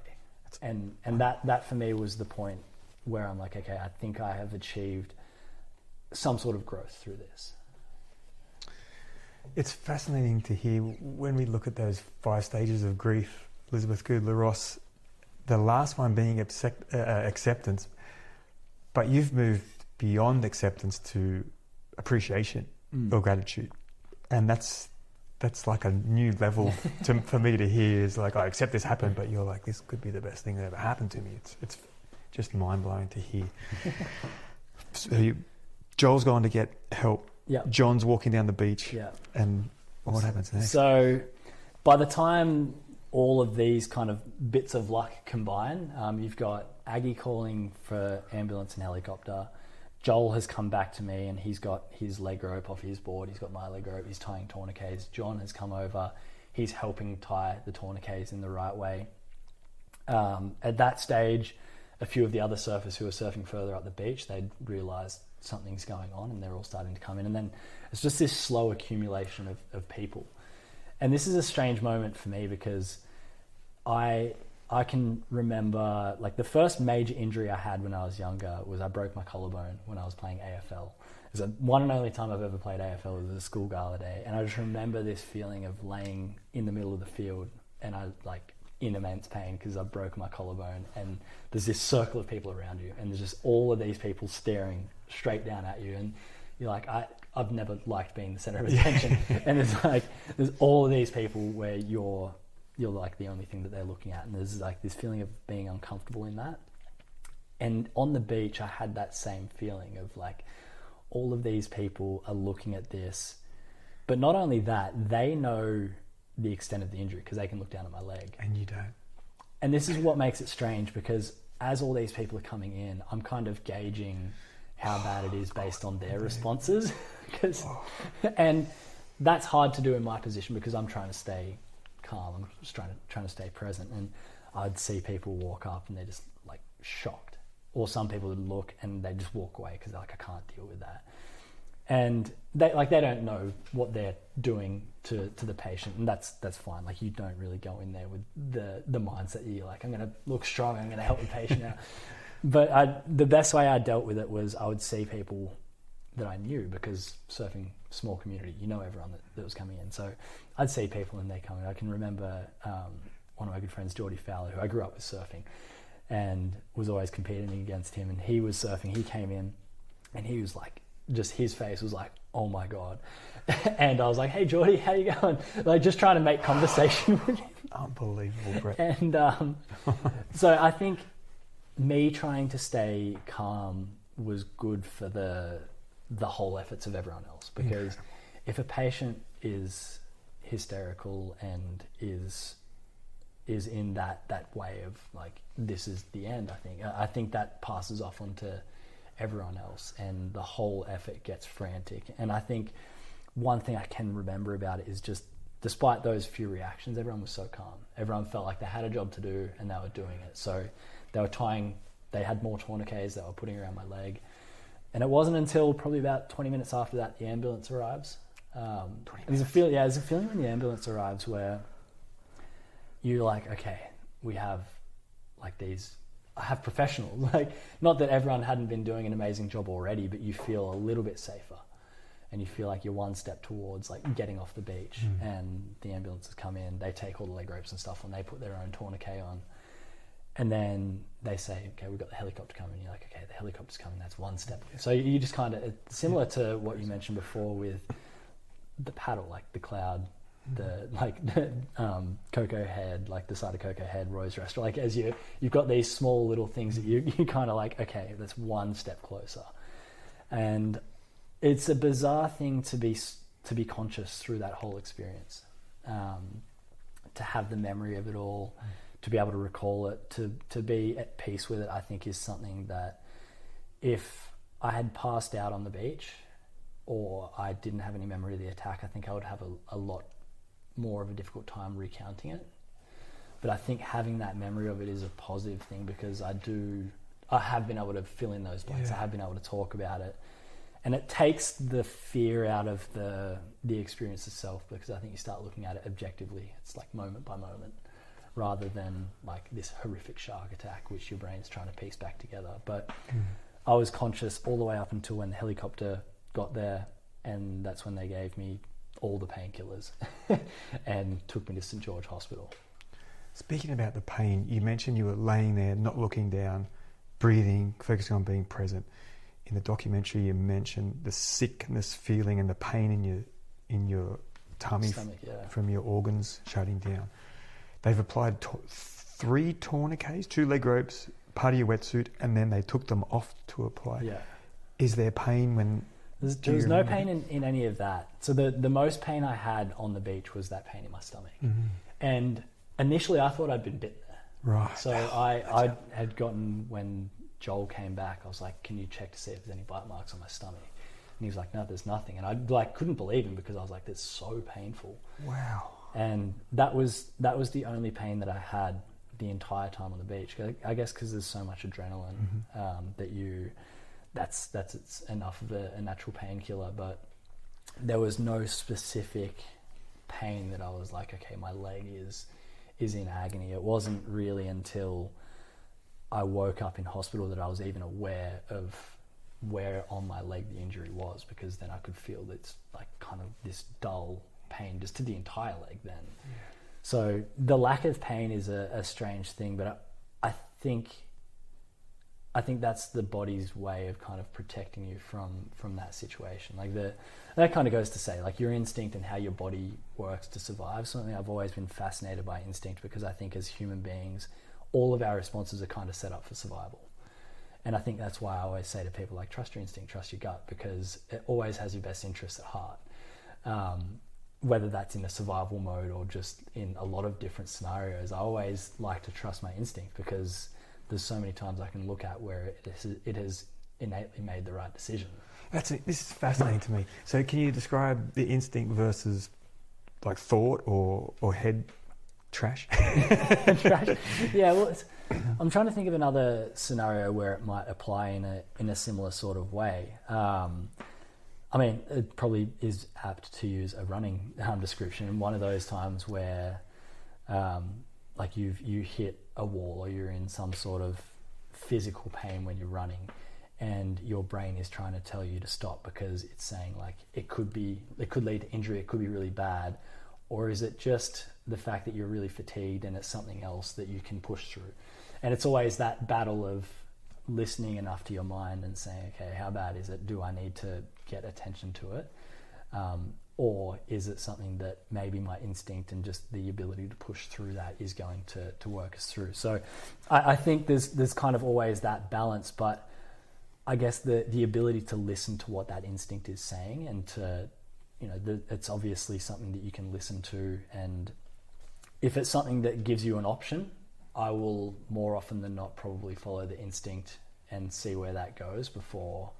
And that for me was the point where I'm like, okay, I think I have achieved some sort of growth through this. It's fascinating to hear when we look at those 5 stages of grief, Elizabeth Kubler-Ross, the last one being acceptance, but you've moved beyond acceptance to appreciation or gratitude, and that's like a new level for me to hear. Is like, I accept this happened, but you're like, this could be the best thing that ever happened to me. It's just mind-blowing to hear. So Joel's gone to get help. Yeah. John's walking down the beach. Yeah. And what happens next? So by the time all of these kind of bits of luck combine, you've got Aggie calling for ambulance and helicopter. Joel has come back to me and he's got his leg rope off his board. He's got my leg rope. He's tying tourniquets. John has come over. He's helping tie the tourniquets in the right way. At that stage, a few of the other surfers who were surfing further up the beach, they'd realised something's going on, and they're all starting to come in. And then it's just this slow accumulation of people. And this is a strange moment for me, because I can remember, like, the first major injury I had when I was younger was I broke my collarbone when I was playing AFL. It was the one and only time I've ever played AFL. It was a school gala day. And I just remember this feeling of laying in the middle of the field, and I like in immense pain because I broke my collarbone, and there's this circle of people around you, and there's just all of these people staring straight down at you, and you're like, I've never liked being the center of attention. And there's all of these people where you're like the only thing that they're looking at, and there's like this feeling of being uncomfortable in that. And on the beach I had that same feeling of like, all of these people are looking at this, but not only that, they know the extent of the injury because they can look down at my leg. And you don't. And this is what makes it strange, because as all these people are coming in, I'm kind of gauging how bad it is based on their responses. And that's hard to do in my position because I'm trying to stay calm. I'm just trying to stay present. And I'd see people walk up and they're just like shocked. Or some people would look and they just walk away because they're like, I can't deal with that. And they don't know what they're doing to the patient, and that's fine. Like, you don't really go in there with the mindset you're like, I'm going to look strong, I'm going to help the patient out. But the best way I dealt with it was I would see people that I knew, because surfing, small community, you know everyone that was coming in. So I'd see people and they come in. I can remember one of my good friends, Geordie Fowler, who I grew up with surfing and was always competing against him, and he was surfing. He came in and he was like, just his face was like, oh my God. And I was like, hey Geordie, how you going? Like, just trying to make conversation with him. Unbelievable, Brett. And so I think me trying to stay calm was good for the whole efforts of everyone else, because if a patient is hysterical and is in that way of like, this is the end, I think that passes off onto everyone else, and the whole effort gets frantic. And I think one thing I can remember about it is just, despite those few reactions, everyone was so calm. Everyone felt like they had a job to do and they were doing it. So they had more tourniquets that were putting around my leg. And it wasn't until probably about 20 minutes after that the ambulance arrives. There's a feeling when the ambulance arrives where you're like, okay, we have like these, I have professionals, like not that everyone hadn't been doing an amazing job already, but you feel a little bit safer. And you feel like you're one step towards like getting off the beach, and the ambulances come in, they take all the leg ropes and stuff and they put their own tourniquet on. And then they say, okay, we've got the helicopter coming. You're like, okay, the helicopter's coming, that's one step. So you just kind of, similar to what you mentioned before with the paddle, like the Cloud, the Coco Head, like the side of Coco Head, Rose Restaurant, like as you've got these small little things that you kind of like, okay, that's one step closer. And it's a bizarre thing to be conscious through that whole experience, to have the memory of it all, to be able to recall it, to be at peace with it. I think is something that if I had passed out on the beach or I didn't have any memory of the attack, I think I would have a lot more of a difficult time recounting it. But I think having that memory of it is a positive thing, because I have been able to fill in those blanks. I have been able to talk about it. And it takes the fear out of the experience itself, because I think you start looking at it objectively. It's like moment by moment, rather than like this horrific shark attack, which your brain's trying to piece back together. But I was conscious all the way up until when the helicopter got there, and that's when they gave me all the painkillers and took me to St. George Hospital. Speaking about the pain, you mentioned you were laying there, not looking down, breathing, focusing on being present. In the documentary, you mentioned the sickness feeling and the pain in your tummy, stomach, from your organs shutting down. They've applied 3 tourniquets, 2 leg ropes, part of your wetsuit, and then they took them off to apply. Yeah. Is there pain when... There was no pain in any of that. So the most pain I had on the beach was that pain in my stomach. And initially I thought I'd been bitten there. Right. So I had gotten, when Joel came back, I was like, can you check to see if there's any bite marks on my stomach? And he was like, no, there's nothing. And I like couldn't believe him, because I was like, that's so painful. Wow. And that was the only pain that I had the entire time on the beach. I guess because there's so much adrenaline that's it's enough of a natural painkiller. But there was no specific pain that I was like, okay, my leg is in agony. It wasn't really until I woke up in hospital that I was even aware of where on my leg the injury was, because then I could feel this like kind of this dull pain just to the entire leg then. Yeah. So the lack of pain is a strange thing, but I think that's the body's way of kind of protecting you from that situation. Like that kind of goes to say, like, your instinct and how your body works to survive. Something I've always been fascinated by instinct, because I think as human beings, all of our responses are kind of set up for survival. And I think that's why I always say to people, like, trust your instinct, trust your gut, because it always has your best interests at heart. Whether that's in a survival mode or just in a lot of different scenarios, I always like to trust my instinct, because there's so many times I can look at where it has innately made the right decision. This is fascinating to me. So can you describe the instinct versus like thought or head trash? Trash. Yeah, well, I'm trying to think of another scenario where it might apply in a similar sort of way. I mean, it probably is apt to use a running description. And one of those times where, like you hit a wall, or you're in some sort of physical pain when you're running, and your brain is trying to tell you to stop, because it's saying like it could lead to injury, it could be really bad. Or is it just the fact that you're really fatigued and it's something else that you can push through? And it's always that battle of listening enough to your mind and saying, okay, how bad is it? Do I need to get attention to it? Or is it something that maybe my instinct and just the ability to push through that is going to work us through? So I think there's kind of always that balance, but I guess the ability to listen to what that instinct is saying, and to, it's obviously something that you can listen to. And if it's something that gives you an option, I will more often than not probably follow the instinct and see where that goes before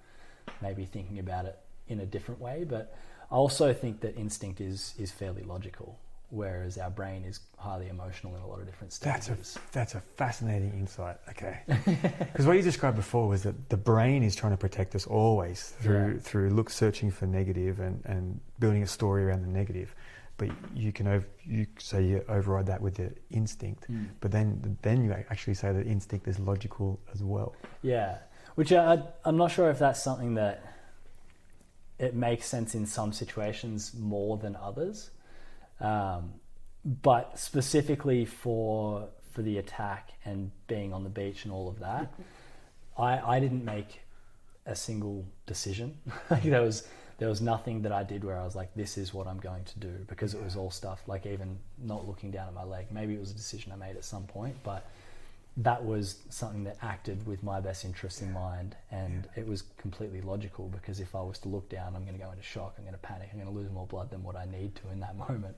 maybe thinking about it in a different way. But I also think that instinct is fairly logical, whereas our brain is highly emotional in a lot of different stages. That's a fascinating insight. Okay. Because what you described before was that the brain is trying to protect us always through searching for negative and building a story around the negative. but you can you override that with the instinct, but then you actually say that instinct is logical as well. Yeah, which I'm not sure if that's something that it makes sense in some situations more than others, but specifically for the attack and being on the beach and all of that, I didn't make a single decision. Like there was nothing that I did where I was like, this is what I'm going to do, because it was all stuff like even not looking down at my leg. Maybe it was a decision I made at some point, but that was something that acted with my best interests in mind, and it was completely logical, because if I was to look down, I'm going to go into shock, I'm going to panic, I'm going to lose more blood than what I need to in that moment.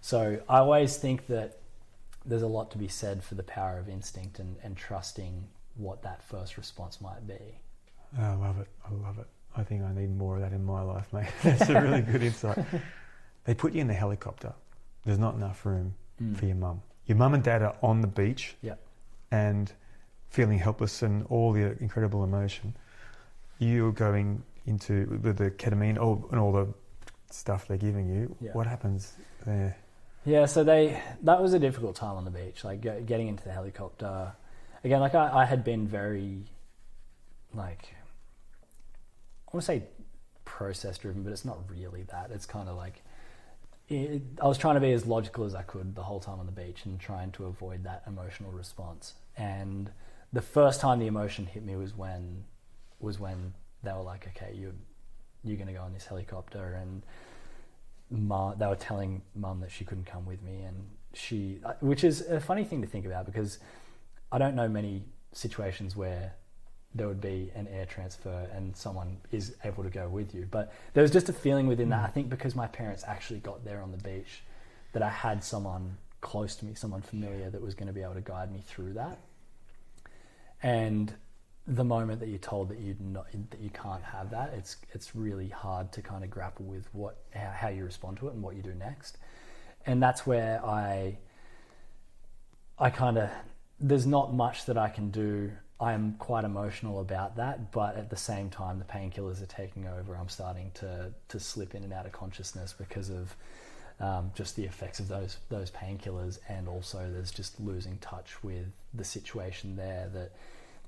So I always think that there's a lot to be said for the power of instinct and trusting what that first response might be. I love it. I think I need more of that in my life, mate. That's a really good insight. They put you in the helicopter. There's not enough room for your mum. Your mum and dad are on the beach. Yep. And feeling helpless and all the incredible emotion. You're going into the ketamine and all the stuff they're giving you. Yeah. What happens there? Yeah, so that was a difficult time on the beach, like getting into the helicopter. Again, like I had been very, like, I want to say process driven, but it's not really that. It's kind of like, I was trying to be as logical as I could the whole time on the beach and trying to avoid that emotional response. And the first time the emotion hit me was when they were like, okay, you're going to go on this helicopter, and they were telling Mum that she couldn't come with me, and which is a funny thing to think about, because I don't know many situations where there would be an air transfer and someone is able to go with you. But there was just a feeling within that, I think because my parents actually got there on the beach, that I had someone close to me, someone familiar that was going to be able to guide me through that. And the moment that you're told that you can't have that, it's really hard to kind of grapple with how you respond to it and what you do next. And that's where I kind of, there's not much that I can do. I'm quite emotional about that, but at the same time, the painkillers are taking over. I'm starting to slip in and out of consciousness because of just the effects of those painkillers, and also there's just losing touch with the situation there. That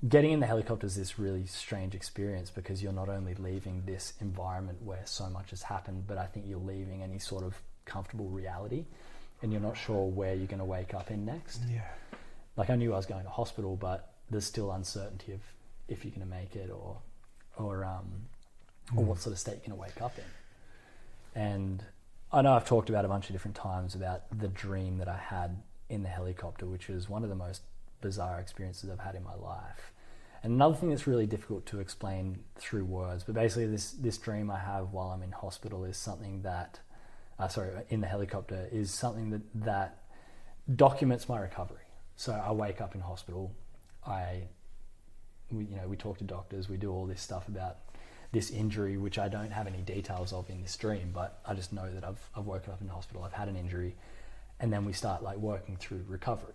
getting in the helicopter is this really strange experience, because you're not only leaving this environment where so much has happened, but I think you're leaving any sort of comfortable reality, and you're not sure where you're going to wake up in next. Yeah. Like I knew I was going to hospital, but there's still uncertainty of if you're going to make it or what sort of state you're going to wake up in. And I know I've talked about a bunch of different times about the dream that I had in the helicopter, which was one of the most bizarre experiences I've had in my life. And another thing that's really difficult to explain through words, but basically this dream I have while I'm in hospital is something that, in the helicopter, is something that documents my recovery. So I wake up in hospital, we talk to doctors, we do all this stuff about this injury, which I don't have any details of in this dream, but I just know that I've woken up in the hospital, I've had an injury, and then we start like working through recovery.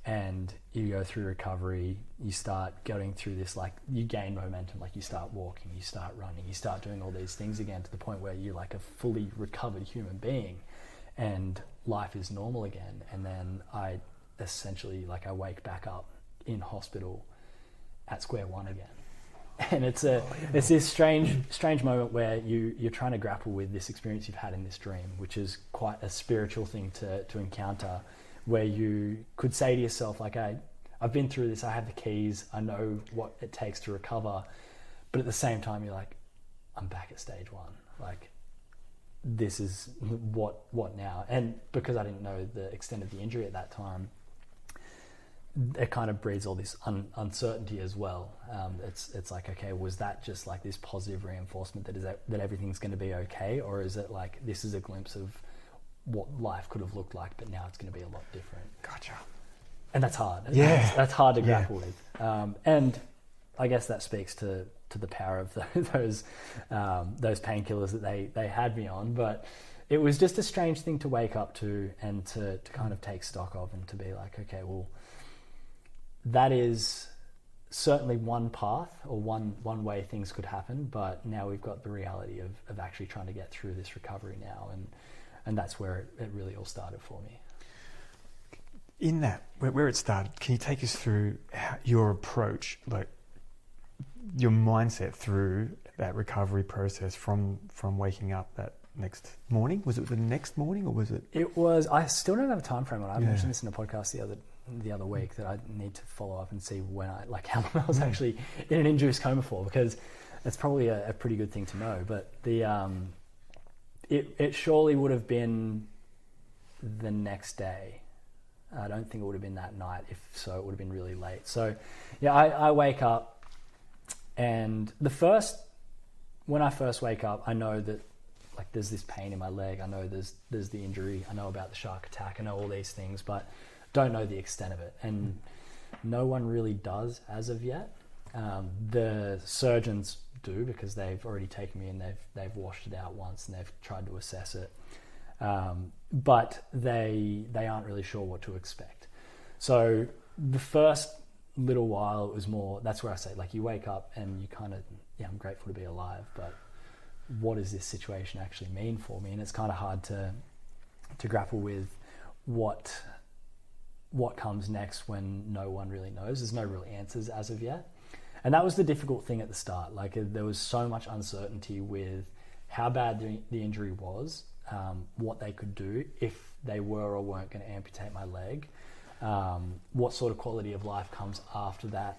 And you go through recovery, you start going through this, like you gain momentum, like you start walking, you start running, you start doing all these things again to the point where you're like a fully recovered human being and life is normal again. And then I essentially, like I wake back up in hospital at square one again. And it's this strange moment where you're trying to grapple with this experience you've had in this dream, which is quite a spiritual thing to encounter, where you could say to yourself, like, I've been through this, I have the keys, I know what it takes to recover. But at the same time, you're like, I'm back at stage one. Like, this is what now? And because I didn't know the extent of the injury at that time, it kind of breeds all this uncertainty as well. It's like, okay, was that just like this positive reinforcement that everything's going to be okay? Or is it like, this is a glimpse of what life could have looked like, but now it's going to be a lot different? Gotcha. And that's hard. Yeah. That's hard to grapple with. And I guess that speaks to the power of those painkillers that they had me on. But it was just a strange thing to wake up to and to kind of take stock of, and to be like, okay, well, that is certainly one path or one way things could happen, but now we've got the reality of actually trying to get through this recovery now. And And that's where it really all started for me. In that, where it started, can you take us through your approach, like your mindset through that recovery process from waking up that next morning? Was it the next morning, or was it? It was. I still don't have a time frame on it. I mentioned this in a podcast the other week that I need to follow up and see when how long I was actually in an induced coma for, because it's probably a pretty good thing to know. But it surely would have been the next day. I don't think it would have been that night. If so, it would have been really late. So, yeah, I wake up, and when I first wake up, I know that like there's this pain in my leg. I know there's the injury. I know about the shark attack. I know all these things, but don't know the extent of it. And no one really does as of yet. The surgeons do, because they've already taken me and they've washed it out once and they've tried to assess it. But they aren't really sure what to expect. So the first little while it was more, that's where I say, like, you wake up and you kind of, I'm grateful to be alive, but what does this situation actually mean for me? And it's kind of hard to grapple with what comes next when no one really knows. There's no real answers as of yet. And that was the difficult thing at the start. Like, there was so much uncertainty with how bad the injury was, what they could do if they were or weren't going to amputate my leg, what sort of quality of life comes after that,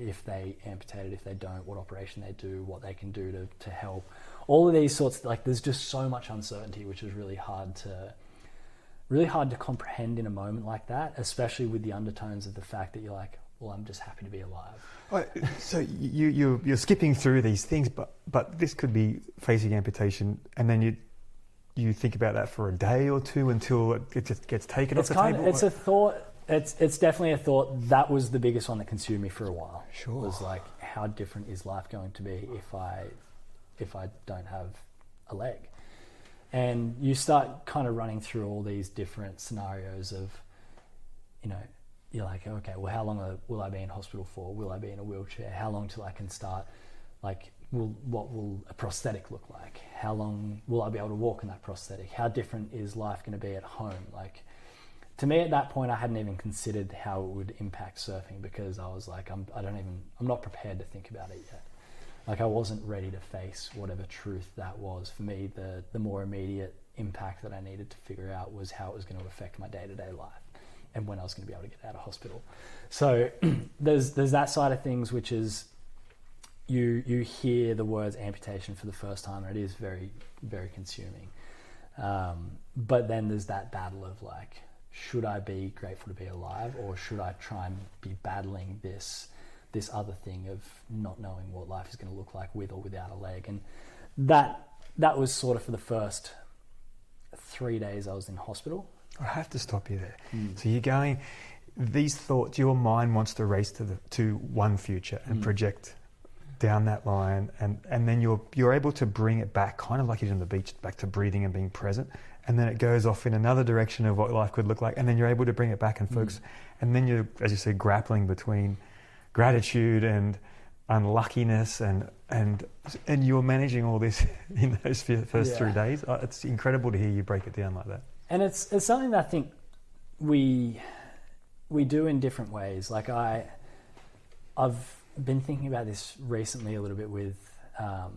if they amputate it, if they don't, what operation they do, what they can do to help. All of these sorts, like, there's just so much uncertainty, which is really hard to comprehend in a moment like that, especially with the undertones of the fact that you're like, well, I'm just happy to be alive. So you're skipping through these things, but this could be facing amputation, and then you think about that for a day or two until it just gets taken off the table. It's a thought. It's definitely a thought. That was the biggest one that consumed me for a while. Sure. Was like, how different is life going to be if I don't have a leg? And you start kind of running through all these different scenarios of, you're like, okay, well, how long will I be in hospital for? Will I be in a wheelchair? How long till I can start? Like, what will a prosthetic look like? How long will I be able to walk in that prosthetic? How different is life going to be at home? Like, to me at that point, I hadn't even considered how it would impact surfing, because I was like, I'm not prepared to think about it yet. Like, I wasn't ready to face whatever truth that was. For me, the more immediate impact that I needed to figure out was how it was going to affect my day-to-day life and when I was going to be able to get out of hospital. So there's that side of things, which is you hear the words amputation for the first time, and it is very, very consuming. But then there's that battle of like, should I be grateful to be alive, or should I try and be battling this other thing of not knowing what life is going to look like with or without a leg? And that was sort of for the first 3 days I was in hospital. I have to stop you there. So you're going, these thoughts, your mind wants to race to one future and project down that line, and then you're able to bring it back, kind of like you did on the beach, back to breathing and being present, and then it goes off in another direction of what life could look like, and then you're able to bring it back and focus, and then you're, as you said, grappling between gratitude and unluckiness, and you're managing all this in those first 3 days. It's incredible to hear you break it down like that. And it's something that I think we do in different ways. Like, I've been thinking about this recently a little bit with a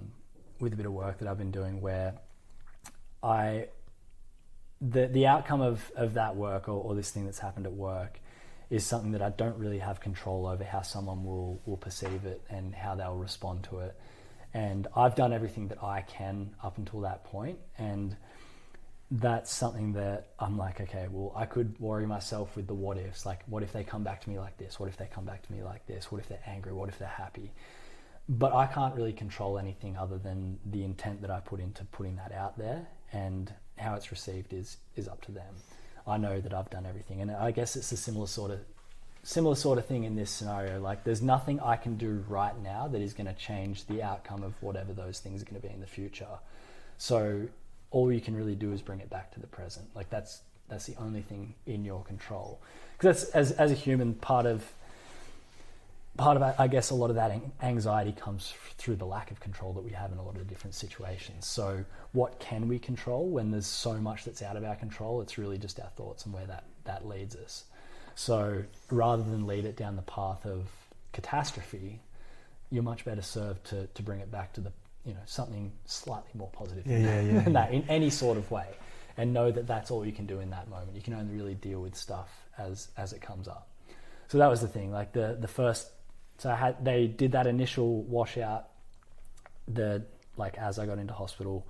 bit of work that I've been doing, where the outcome of that work or this thing that's happened at work is something that I don't really have control over, how someone will perceive it and how they'll respond to it. And I've done everything that I can up until that point, and that's something that I'm like, okay, well, I could worry myself with the what ifs, like, what if they come back to me like this? What if they come back to me like this? What if they're angry? What if they're happy? But I can't really control anything other than the intent that I put into putting that out there, and how it's received is up to them. I know that I've done everything, and I guess it's a similar sort of thing in this scenario. Like, there's nothing I can do right now that is going to change the outcome of whatever those things are going to be in the future. So all you can really do is bring it back to the present. Like, that's the only thing in your control. Because that's, as a human, part of part of, I guess, a lot of that anxiety comes through the lack of control that we have in a lot of different situations. So what can we control when there's so much that's out of our control? It's really just our thoughts and where that leads us. So rather than lead it down the path of catastrophe, you're much better served to bring it back to the, something slightly more positive than that in any sort of way, and know that that's all you can do in that moment. You can only really deal with stuff as it comes up. So that was the thing. Like the first, so they did that initial washout. As I got into hospital,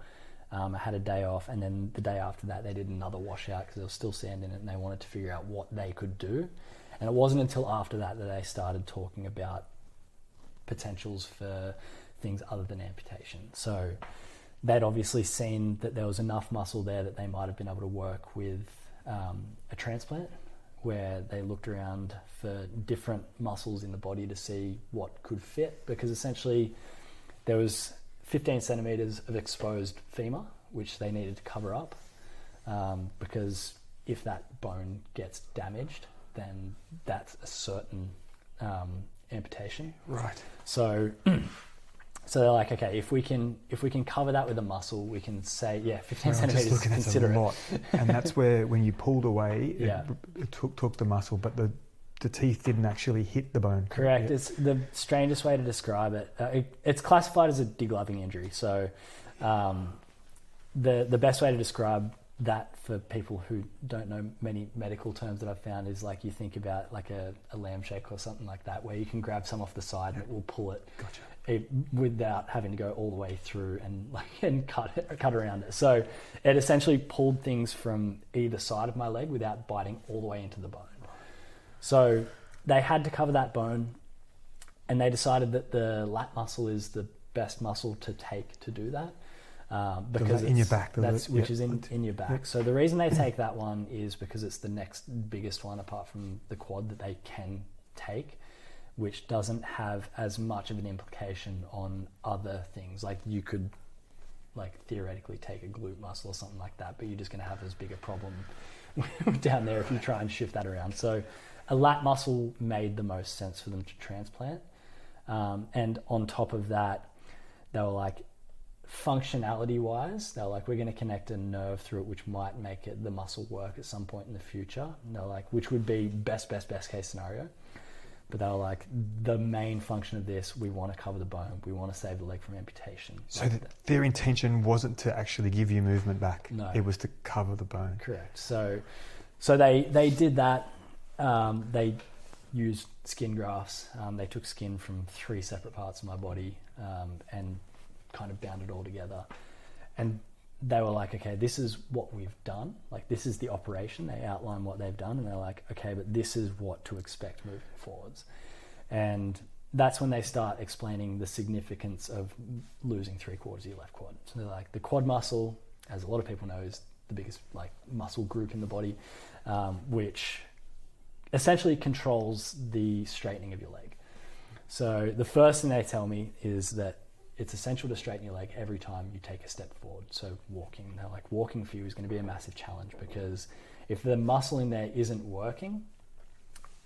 I had a day off, and then the day after that they did another washout because there was still sand in it, and they wanted to figure out what they could do. And it wasn't until after that they started talking about potentials for things other than amputation. So they'd obviously seen that there was enough muscle there that they might have been able to work with a transplant, where they looked around for different muscles in the body to see what could fit, because essentially there was 15 centimeters of exposed femur, which they needed to cover up, because if that bone gets damaged, then that's a certain amputation. Right. So they're like, okay, if we can cover that with a muscle, we can say, 15 centimeters is consider a lot. And that's where, when you pulled away, Yeah. it took the muscle, but the teeth didn't actually hit the bone. Correct. Yeah. It's the strangest way to describe it. It's classified as a degloving injury. So the best way to describe that for people who don't know many medical terms that I've found is like, you think about like a lamb shake or something like that, where you can grab some off the side and it will pull it. Gotcha. Without having to go all the way through and cut around it. So it essentially pulled things from either side of my leg without biting all the way into the bone. So they had to cover that bone, and they decided that the lat muscle is the best muscle to take to do that, because in your back, which is in your back. Yep. So the reason they take that one is because it's the next biggest one apart from the quad that they can take, which doesn't have as much of an implication on other things. Like you could theoretically take a glute muscle or something like that, but you're just going to have as big a problem down there if you try and shift that around. So a lat muscle made the most sense for them to transplant. And on top of that, they were like, functionality wise, they were like, we're going to connect a nerve through it, which might make the muscle work at some point in the future. And they're like, which would be best case scenario. But they were like, the main function of this, we want to cover the bone. We want to save the leg from amputation. So their intention wasn't to actually give you movement back. No. It was to cover the bone. Correct. So they did that. They used skin grafts. They took skin from 3 separate parts of my body and kind of bound it all together. And they were like, okay, this is what we've done. Like, this is the operation. They outline what they've done, and they're like, okay, but this is what to expect moving forwards. And that's when they start explaining the significance of losing 3/4 of your left quad. So they're like, the quad muscle, as a lot of people know, is the biggest muscle group in the body, which essentially controls the straightening of your leg. So the first thing they tell me is that it's essential to straighten your leg every time you take a step forward. So walking, they're like, walking for you is going to be a massive challenge, because if the muscle in there isn't working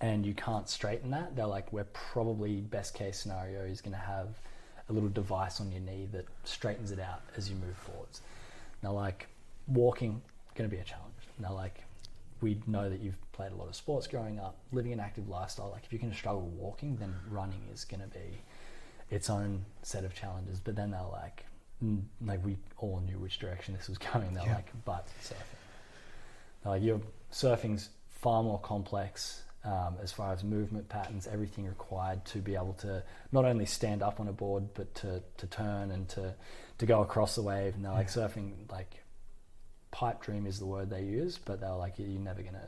and you can't straighten that, they're like, we're probably, best case scenario is going to have a little device on your knee that straightens it out as you move forwards. Now, like, walking, going to be a challenge. Now, like, we know that you've played a lot of sports growing up, living an active lifestyle. Like, if you're going to struggle walking, then running is going to be its own set of challenges. But then they're like we all knew which direction this was going. They're like, but surfing. They're like, your surfing's far more complex as far as movement patterns, everything required to be able to not only stand up on a board, but to turn and to go across the wave. And they're like, surfing, like, pipe dream is the word they use, but they're like, you're never gonna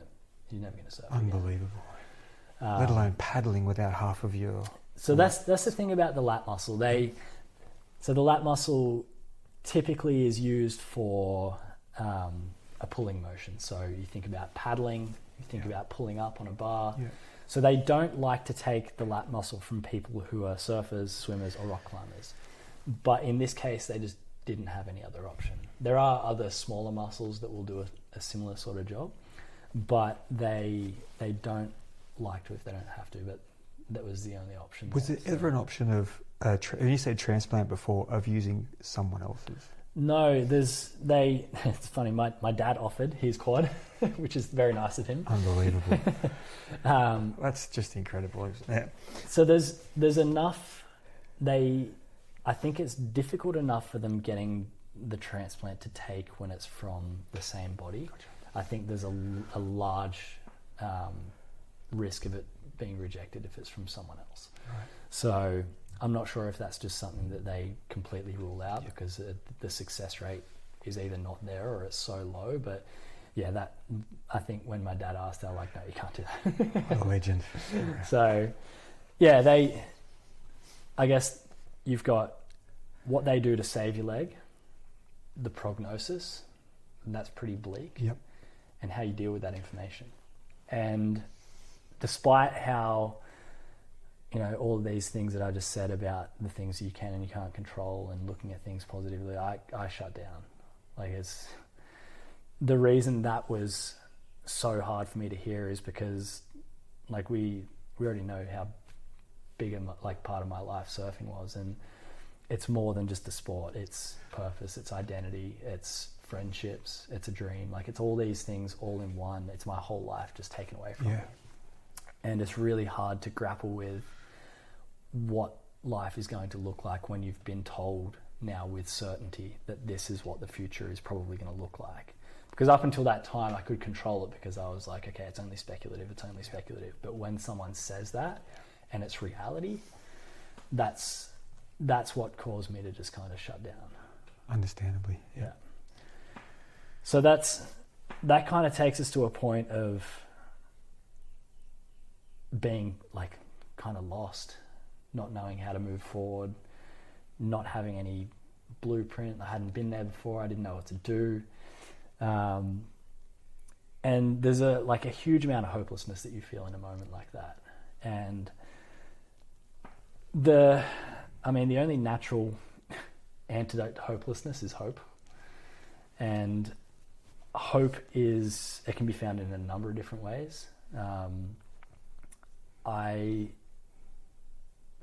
surf. Unbelievable. Let alone paddling without half of your... So that's the thing about the lat muscle. So the lat muscle typically is used for a pulling motion. So you think about paddling, you think about pulling up on a bar. Yeah. So they don't like to take the lat muscle from people who are surfers, swimmers, or rock climbers. But in this case, they just didn't have any other option. There are other smaller muscles that will do a similar sort of job, but they don't like to if they don't have to. But that was the only option. Was there ever an option of, when you said transplant before, of using someone else's? No, it's funny, my dad offered his quad, which is very nice of him. Unbelievable. That's just incredible, isn't it? So there's enough, I think it's difficult enough for them getting the transplant to take when it's from the same body. Gotcha. I think there's a large risk of it being rejected if it's from someone else. Right. So I'm not sure if that's just something that they completely rule out because the success rate is either not there or it's so low. But yeah, that I think when my dad asked, they were like, no, you can't do that. What a legend. So yeah, I guess you've got what they do to save your leg, the prognosis, and that's pretty bleak. Yep. And how you deal with that information. And despite how, all of these things that I just said about the things you can and you can't control and looking at things positively, I shut down. Like, it's the reason that was so hard for me to hear is because, like, we already know how big a part of my life surfing was, and it's more than just a sport. It's purpose, it's identity, it's friendships, it's a dream. Like, it's all these things all in one. It's my whole life just taken away from me. And it's really hard to grapple with what life is going to look like when you've been told now with certainty that this is what the future is probably going to look like. Because up until that time, I could control it because I was like, okay, it's only speculative. But when someone says that and it's reality, that's what caused me to just kind of shut down. Understandably, yeah. So that kind of takes us to a point of being like kind of lost, not knowing how to move forward, not having any blueprint. I hadn't been there before. I didn't know what to do. And there's a huge amount of hopelessness that you feel in a moment like that. And the only natural antidote to hopelessness is hope. And hope it can be found in a number of different ways.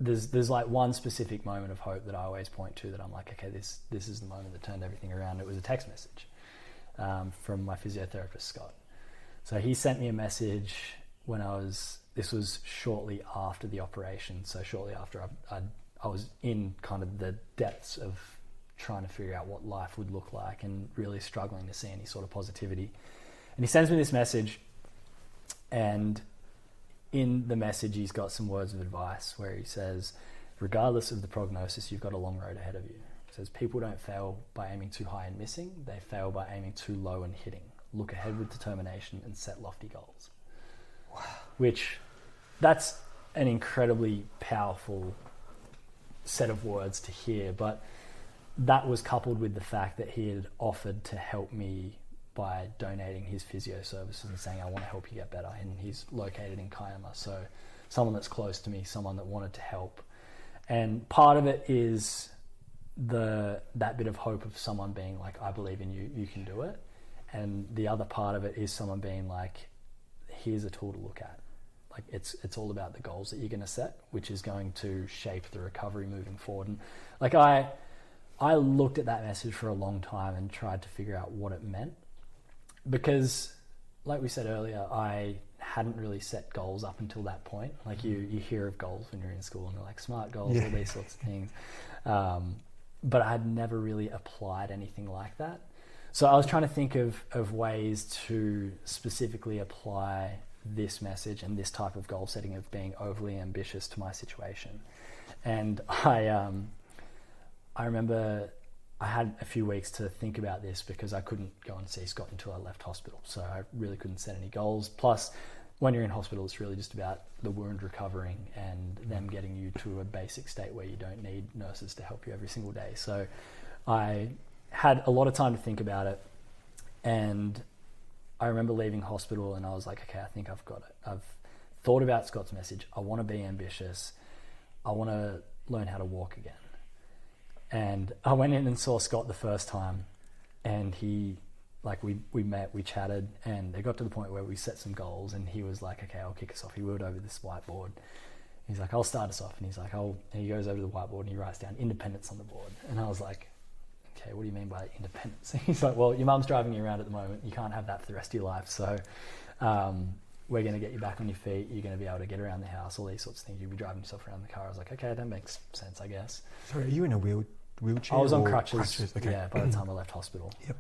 There's like one specific moment of hope that I always point to that I'm like, okay, this is the moment that turned everything around. It was a text message from my physiotherapist, Scott. So he sent me a message this was shortly after the operation. So shortly after I was in kind of the depths of trying to figure out what life would look like and really struggling to see any sort of positivity. And he sends me this message, and in the message he's got some words of advice where he says, regardless of the prognosis, you've got a long road ahead of you. He says, people don't fail by aiming too high and missing, they fail by aiming too low and hitting. Look ahead with determination and set lofty goals. Wow. Which, that's an incredibly powerful set of words to hear, but that was coupled with the fact that he had offered to help me by donating his physio services and saying, I want to help you get better. And he's located in Kiama, so someone that's close to me, someone that wanted to help. And part of it is that bit of hope of someone being like, I believe in you, you can do it. And the other part of it is someone being like, here's a tool to look at. Like, it's all about the goals that you're going to set, which is going to shape the recovery moving forward. And like, I looked at that message for a long time and tried to figure out what it meant, because like we said earlier, I hadn't really set goals up until that point. Like, you hear of goals when you're in school and they're like SMART goals, all these sorts of things. But I had never really applied anything like that. So I was trying to think of ways to specifically apply this message and this type of goal setting of being overly ambitious to my situation. And I remember I had a few weeks to think about this because I couldn't go and see Scott until I left hospital. So I really couldn't set any goals. Plus, when you're in hospital, it's really just about the wound recovering and them getting you to a basic state where you don't need nurses to help you every single day. So I had a lot of time to think about it. And I remember leaving hospital and I was like, okay, I think I've got it. I've thought about Scott's message. I want to be ambitious. I want to learn how to walk again. And I went in and saw Scott the first time, and he, like, we met, we chatted, and it got to the point where we set some goals, and he was like, okay, I'll kick us off. He wheeled over this whiteboard He's like, I'll start us off. And he's like, and he goes over to the whiteboard and he writes down independence on the board. And I was like, okay, what do you mean by independence? He's like, well, your mum's driving you around at the moment. You can't have that for the rest of your life. So we're going to get you back on your feet. You're going to be able to get around the house, all these sorts of things. You'll be driving yourself around the car. I was like, okay, that makes sense, I guess. Sorry, are you in a wheelchair? I was on crutches. Okay. Yeah, by the time I left hospital. Yep.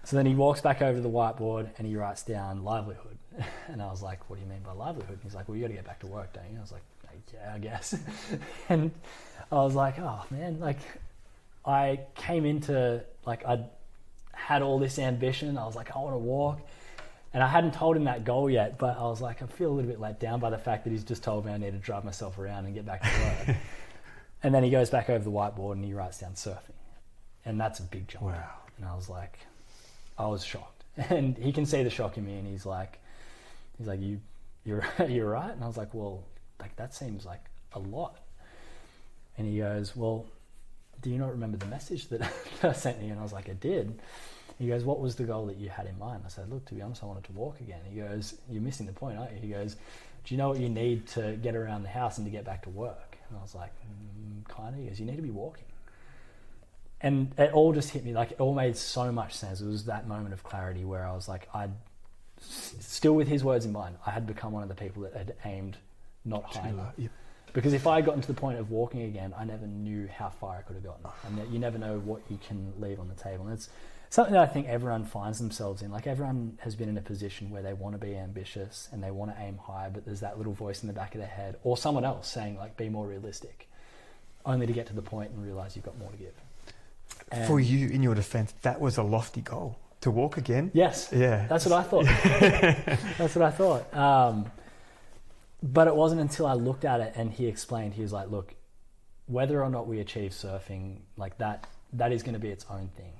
So then he walks back over to the whiteboard and he writes down livelihood. And I was like, what do you mean by livelihood? And he's like, well, you got to get back to work, don't you? I was like, yeah, I guess. And I was like, oh man, like I came into, like I had all this ambition. I was like, I want to walk. And I hadn't told him that goal yet, but I was like, I feel a little bit let down by the fact that he's just told me I need to drive myself around and get back to work. And then he goes back over the whiteboard and he writes down surfing. And that's a big jump. Wow. And I was like, I was shocked. And he can see the shock in me and he's like, you're right? And I was like, well, like that seems like a lot. And he goes, well, do you not remember the message that I sent you? And I was like, I did. He goes, what was the goal that you had in mind? I said, look, to be honest, I wanted to walk again. He goes, you're missing the point, aren't you? He goes, do you know what you need to get around the house and to get back to work? And I was like, kind of. He goes, you need to be walking. And it all just hit me, like it all made so much sense. It was that moment of clarity where I was like, still with his words in mind, I had become one of the people that had aimed not high enough. Yep. Because if I had gotten to the point of walking again, I never knew how far I could have gotten. And that you never know what you can leave on the table. And it's something that I think everyone finds themselves in. Like everyone has been in a position where they want to be ambitious and they want to aim high, but there's that little voice in the back of their head or someone else saying like, be more realistic, only to get to the point and realize you've got more to give. And for you, in your defense, that was a lofty goal. To walk again? Yes. Yeah. That's what I thought. That's what I thought. But it wasn't until I looked at it and he explained, he was like, look, whether or not we achieve surfing, like that is going to be its own thing.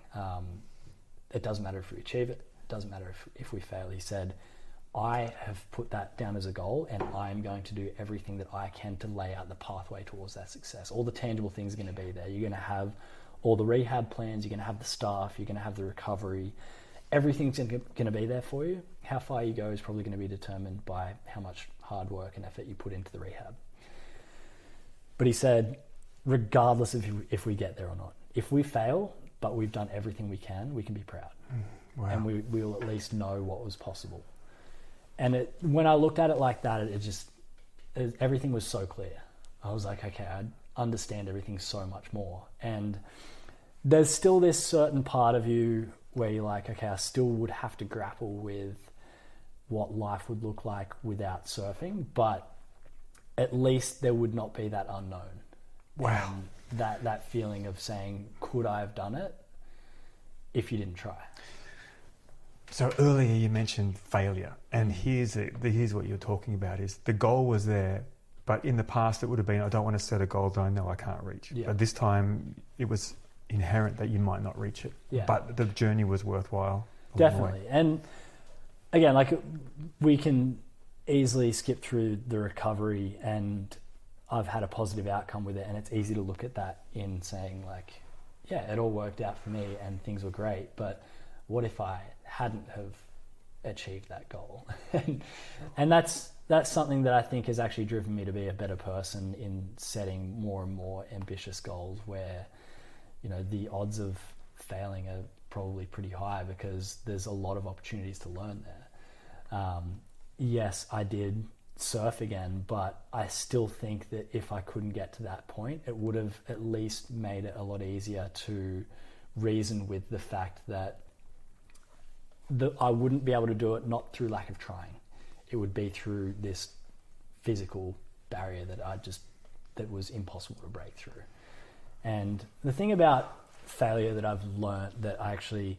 It doesn't matter if we achieve it. It doesn't matter if we fail. He said, I have put that down as a goal and I'm going to do everything that I can to lay out the pathway towards that success. All the tangible things are going to be there. You're going to have all the rehab plans, you're going to have the staff, you're going to have the recovery. Everything's going to be there for you. How far you go is probably going to be determined by how much hard work and effort you put into the rehab. But he said, regardless of if we get there or not, if we fail, but we've done everything we can be proud. Wow. And we will at least know what was possible. And when I looked at it like that, everything was so clear. I was like, okay, I understand everything so much more. And there's still this certain part of you where you're like, okay, I still would have to grapple with what life would look like without surfing, but at least there would not be that unknown. Wow. That feeling of saying, could I have done it if you didn't try? So earlier you mentioned failure, and here's what you're talking about is the goal was there, but in the past it would have been, I don't want to set a goal that I know I can't reach. Yeah. But this time it was inherent that you might not reach it. Yeah. But the journey was worthwhile. Definitely. And again, like we can easily skip through the recovery, and I've had a positive outcome with it, and it's easy to look at that in saying like, yeah, it all worked out for me and things were great, but what if I hadn't have achieved that goal? And that's something that I think has actually driven me to be a better person in setting more and more ambitious goals where, you know, the odds of failing are probably pretty high because there's a lot of opportunities to learn there. Yes, I did surf again, but I still think that if I couldn't get to that point, it would have at least made it a lot easier to reason with the fact that I wouldn't be able to do it not through lack of trying. It would be through this physical barrier that was impossible to break through. And the thing about failure that I've learned that I actually,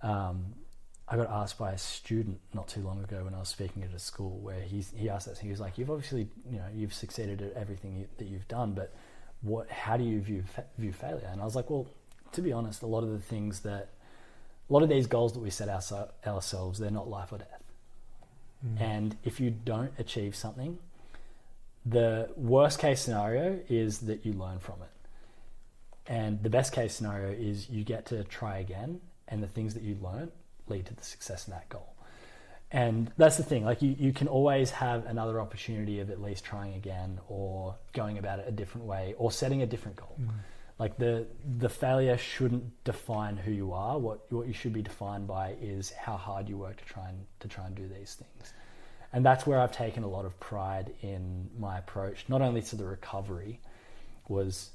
I got asked by a student not too long ago when I was speaking at a school where he asked us, he was like, you've obviously, you've succeeded at everything that you've done, but how do you view failure? And I was like, well, to be honest, a lot of these goals that we set ourselves, they're not life or death. Mm. And if you don't achieve something, the worst case scenario is that you learn from it. And the best case scenario is you get to try again, and the things that you learn lead to the success of that goal. And that's the thing, like you can always have another opportunity of at least trying again, or going about it a different way, or setting a different goal. Like the failure shouldn't define who you are. What you should be defined by is how hard you work to try and do these things. And that's where I've taken a lot of pride in my approach, not only to the recovery, was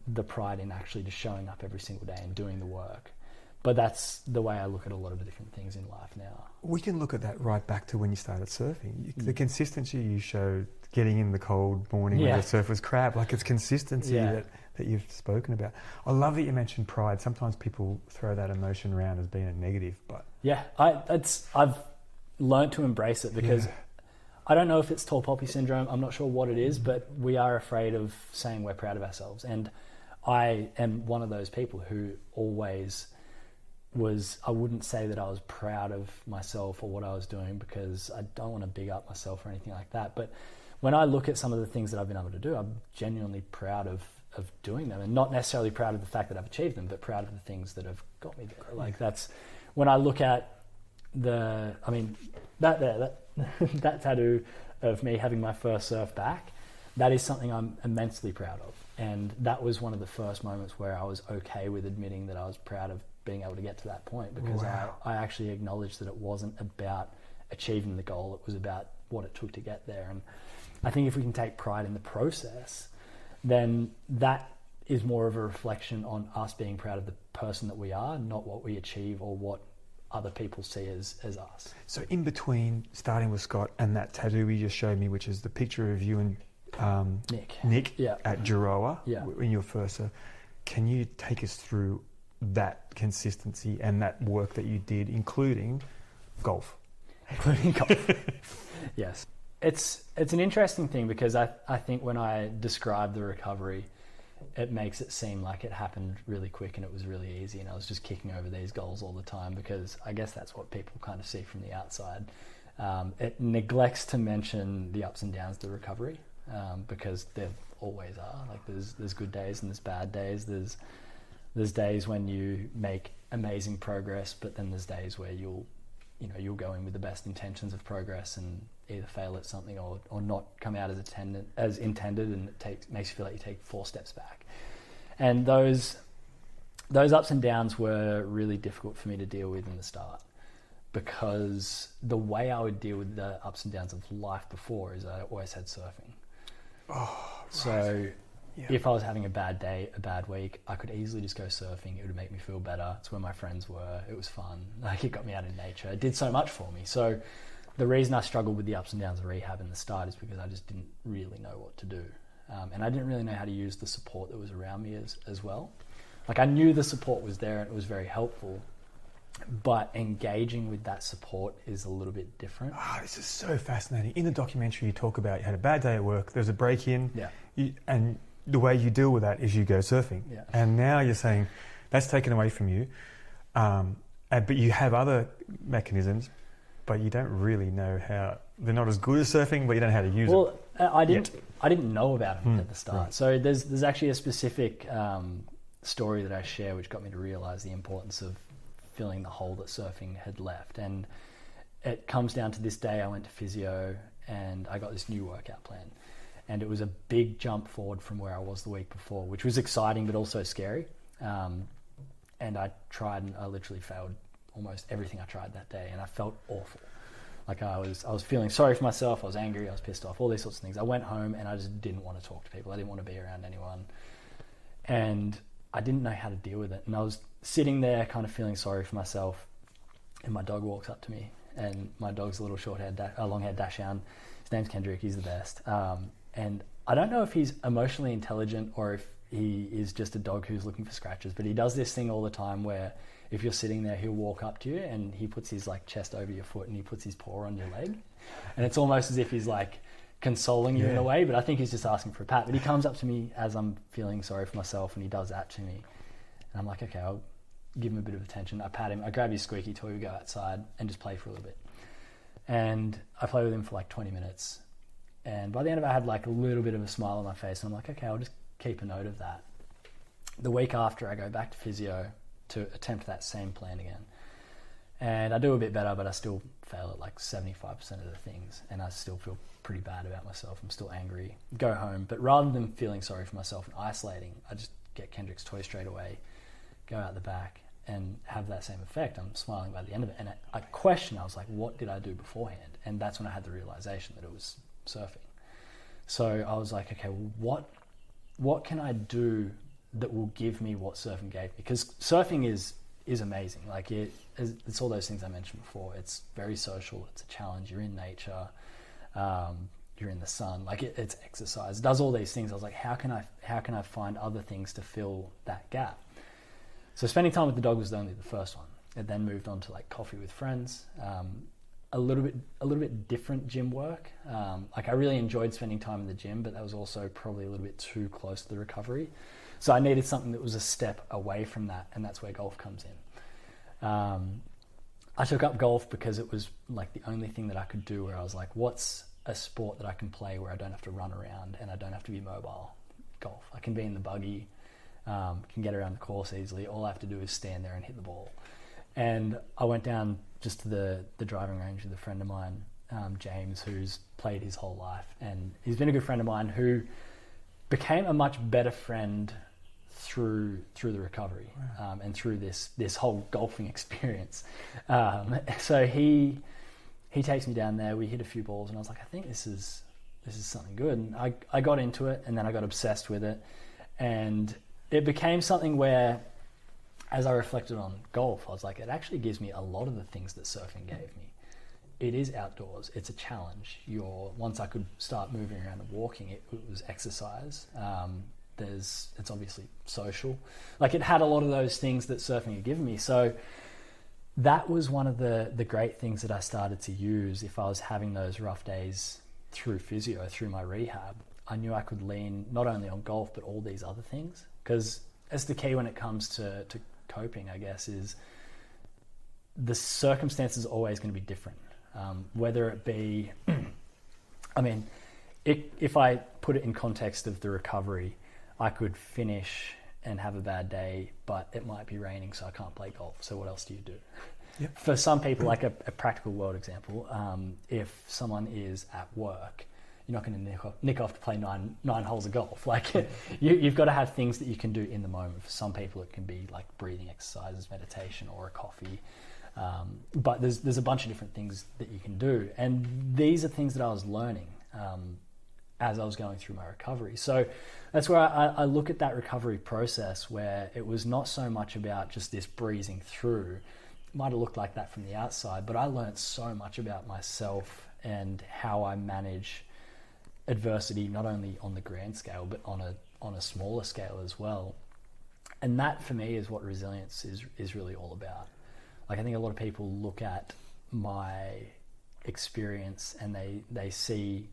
the pride in actually just showing up every single day and doing the work. But that's the way I look at a lot of the different things in life now. We can look at that right back to when you started surfing. The consistency you showed, getting in the cold morning when the surf was crap, like it's consistency that you've spoken about. I love that you mentioned pride. Sometimes people throw that emotion around as being a negative, but I've learned to embrace it, because I don't know if it's tall poppy syndrome. I'm not sure what it is, but we are afraid of saying we're proud of ourselves. And I am one of those people who always was, I wouldn't say that I was proud of myself or what I was doing, because I don't want to big up myself or anything like that. But when I look at some of the things that I've been able to do, I'm genuinely proud of doing them, and not necessarily proud of the fact that I've achieved them, but proud of the things that have got me there. Like that's when I look at that tattoo of me having my first surf back, that is something I'm immensely proud of. And that was one of the first moments where I was okay with admitting that I was proud of being able to get to that point, because I actually acknowledged that it wasn't about achieving the goal, it was about what it took to get there. And I think if we can take pride in the process, then that is more of a reflection on us being proud of the person that we are, not what we achieve or what other people see as us. So in between starting with Scott and that tattoo you just showed me, which is the picture of you and Nick at Giroa in your first surf, can you take us through that consistency and that work that you did, including golf? Yes. It's an interesting thing, because I think when I describe the recovery, it makes it seem like it happened really quick and it was really easy and I was just kicking over these goals all the time, because I guess that's what people kind of see from the outside. It neglects to mention the ups and downs of the recovery, because there always are. Like there's good days and there's bad days. There's days when you make amazing progress, but then there's days where you'll go in with the best intentions of progress and either fail at something or not come out as intended, and it makes you feel like you take 4 steps back. And those ups and downs were really difficult for me to deal with in the start, because the way I would deal with the ups and downs of life before is I always had surfing. So if I was having a bad day, a bad week, I could easily just go surfing. It would make me feel better. It's where my friends were. It was fun. Like it got me out in nature. It did so much for me. So the reason I struggled with the ups and downs of rehab in the start is because I just didn't really know what to do. And I didn't really know how to use the support that was around me as well. Like I knew the support was there and it was very helpful, but engaging with that support is a little bit different. This is so fascinating. In the documentary you talk about you had a bad day at work, there's a break-in, and the way you deal with that is you go surfing. And now you're saying that's taken away from you, but you have other mechanisms, but you don't really know how. They're not as good as surfing, but you don't know how to use them. Well, I didn't know about them at the start. Right. So there's actually a specific story that I share which got me to realize the importance of filling the hole that surfing had left. And it comes down to this day I went to physio and I got this new workout plan. And it was a big jump forward from where I was the week before, which was exciting but also scary. And I tried and I literally failed almost everything I tried that day, and I felt awful. Like I was feeling sorry for myself, I was angry, I was pissed off, all these sorts of things. I went home and I just didn't want to talk to people. I didn't want to be around anyone. And I didn't know how to deal with it. And I was sitting there kind of feeling sorry for myself, and my dog walks up to me, and my dog's a little long-haired Dachshund. His name's Kendrick, he's the best. And I don't know if he's emotionally intelligent or if he is just a dog who's looking for scratches, but he does this thing all the time where if you're sitting there, he'll walk up to you and he puts his chest over your foot and he puts his paw on your leg. And it's almost as if he's consoling you in a way, but I think he's just asking for a pat. But he comes up to me as I'm feeling sorry for myself and he does that to me. And I'm like, okay, I'll give him a bit of attention. I pat him, I grab his squeaky toy, we go outside and just play for a little bit. And I play with him for 20 minutes. And by the end of it, I had a little bit of a smile on my face. And I'm like, okay, I'll just keep a note of that. The week after, I go back to physio to attempt that same plan again. And I do a bit better, but I still fail at like 75% of the things, and I still feel pretty bad about myself. I'm still angry. Go home, but rather than feeling sorry for myself and isolating, I just get Kendrick's toy straight away, go out the back, and have that same effect. I'm smiling by the end of it, and I was like, what did I do beforehand? And that's when I had the realization that it was surfing. So I was like, okay, well, what can I do that will give me what surfing gave me? Because surfing is amazing. Like it's all those things I mentioned before. It's very social. It's a challenge. You're in nature. You're in the sun. Like it's exercise. It does all these things. I was like, how can I find other things to fill that gap? So spending time with the dog was only the first one. It then moved on to like coffee with friends. A little bit different gym work. Like I really enjoyed spending time in the gym, but that was also probably a little bit too close to the recovery. So I needed something that was a step away from that, and that's where golf comes in. I took up golf because it was like the only thing that I could do where I was like, what's a sport that I can play where I don't have to run around and I don't have to be mobile? Golf. I can be in the buggy, can get around the course easily. All I have to do is stand there and hit the ball. And I went down just to the driving range with a friend of mine, James, who's played his whole life. And he's been a good friend of mine who became a much better friend through the recovery. Wow. And through this whole golfing experience. So he takes me down there, we hit a few balls, and I was like, I think this is something good. And I got into it, and then I got obsessed with it. And it became something where, as I reflected on golf, I was like, it actually gives me a lot of the things that surfing gave me. It is outdoors. It's a challenge. Once I could start moving around and walking, it was exercise. It's obviously social. Like it had a lot of those things that surfing had given me. So that was one of the great things that I started to use if I was having those rough days through physio, through my rehab. I knew I could lean not only on golf, but all these other things. Because that's the key when it comes to coping, I guess, is the circumstances are always going to be different. Whether it be, I mean, if I put it in context of the recovery, I could finish and have a bad day, but it might be raining, so I can't play golf. So what else do you do? Yep. For some people, like a practical world example, if someone is at work, you're not going to nick off to play nine holes of golf. Like you've got to have things that you can do in the moment. For some people, it can be like breathing exercises, meditation, or a coffee. But there's a bunch of different things that you can do, and these are things that I was learning as I was going through my recovery. So that's where I look at that recovery process, where it was not so much about just this breezing through. It might have looked like that from the outside, but I learned so much about myself and how I manage adversity, not only on the grand scale, but on a smaller scale as well. And that for me is what resilience is really all about. Like I think a lot of people look at my experience and they see,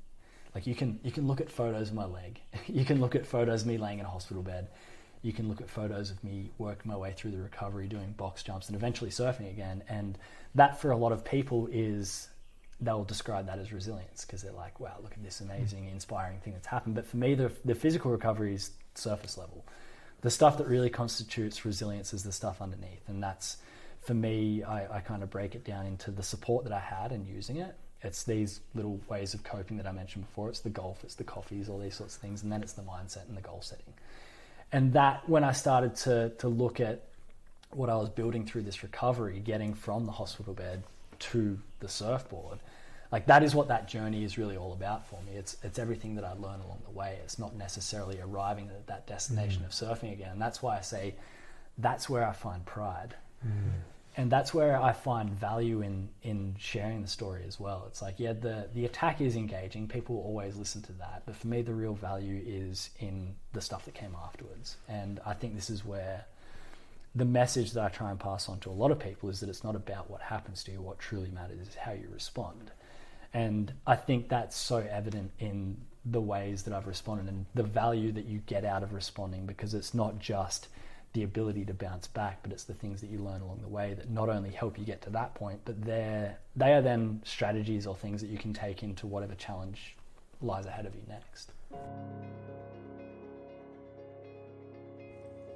like you can look at photos of my leg, you can look at photos of me laying in a hospital bed, you can look at photos of me working my way through the recovery, doing box jumps and eventually surfing again. And that for a lot of people they'll describe that as resilience, because they're like, wow, look at this amazing, inspiring thing that's happened. But for me, the physical recovery is surface level. The stuff that really constitutes resilience is the stuff underneath. And that's, for me, I kind of break it down into the support that I had and using it. It's these little ways of coping that I mentioned before. It's the golf, it's the coffees, all these sorts of things. And then it's the mindset and the goal setting. And that, when I started to look at what I was building through this recovery, getting from the hospital bed to the surfboard, like that is what that journey is really all about for me. It's everything that I learn along the way. It's not necessarily arriving at that destination of surfing again. And that's why I say that's where I find pride. And that's where I find value in sharing the story as well. It's like, yeah, the attack is engaging. People always listen to that. But for me, the real value is in the stuff that came afterwards. And I think this is where the message that I try and pass on to a lot of people is that it's not about what happens to you. What truly matters is how you respond. And I think that's so evident in the ways that I've responded and the value that you get out of responding, because it's not just the ability to bounce back, but it's the things that you learn along the way that not only help you get to that point, but they are then strategies or things that you can take into whatever challenge lies ahead of you next.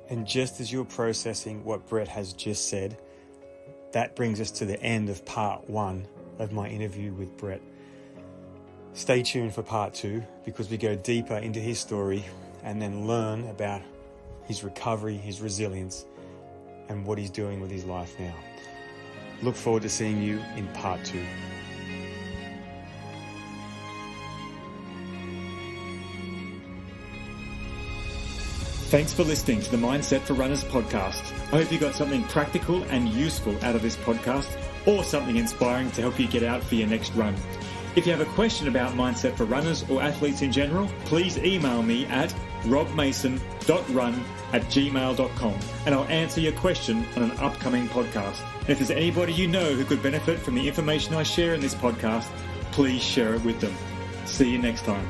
And just as you're processing what Brett has just said, that brings us to the end of part 1 of my interview with Brett. Stay tuned for part 2 because we go deeper into his story and then learn about his recovery, his resilience, and what he's doing with his life now. Look forward to seeing you in part 2. Thanks for listening to the Mindset for Runners podcast. I hope you got something practical and useful out of this podcast, or something inspiring to help you get out for your next run. If you have a question about Mindset for Runners or athletes in general, please email me at robmason.run@gmail.com and I'll answer your question on an upcoming podcast. And if there's anybody you know who could benefit from the information I share in this podcast, please share it with them. See you next time.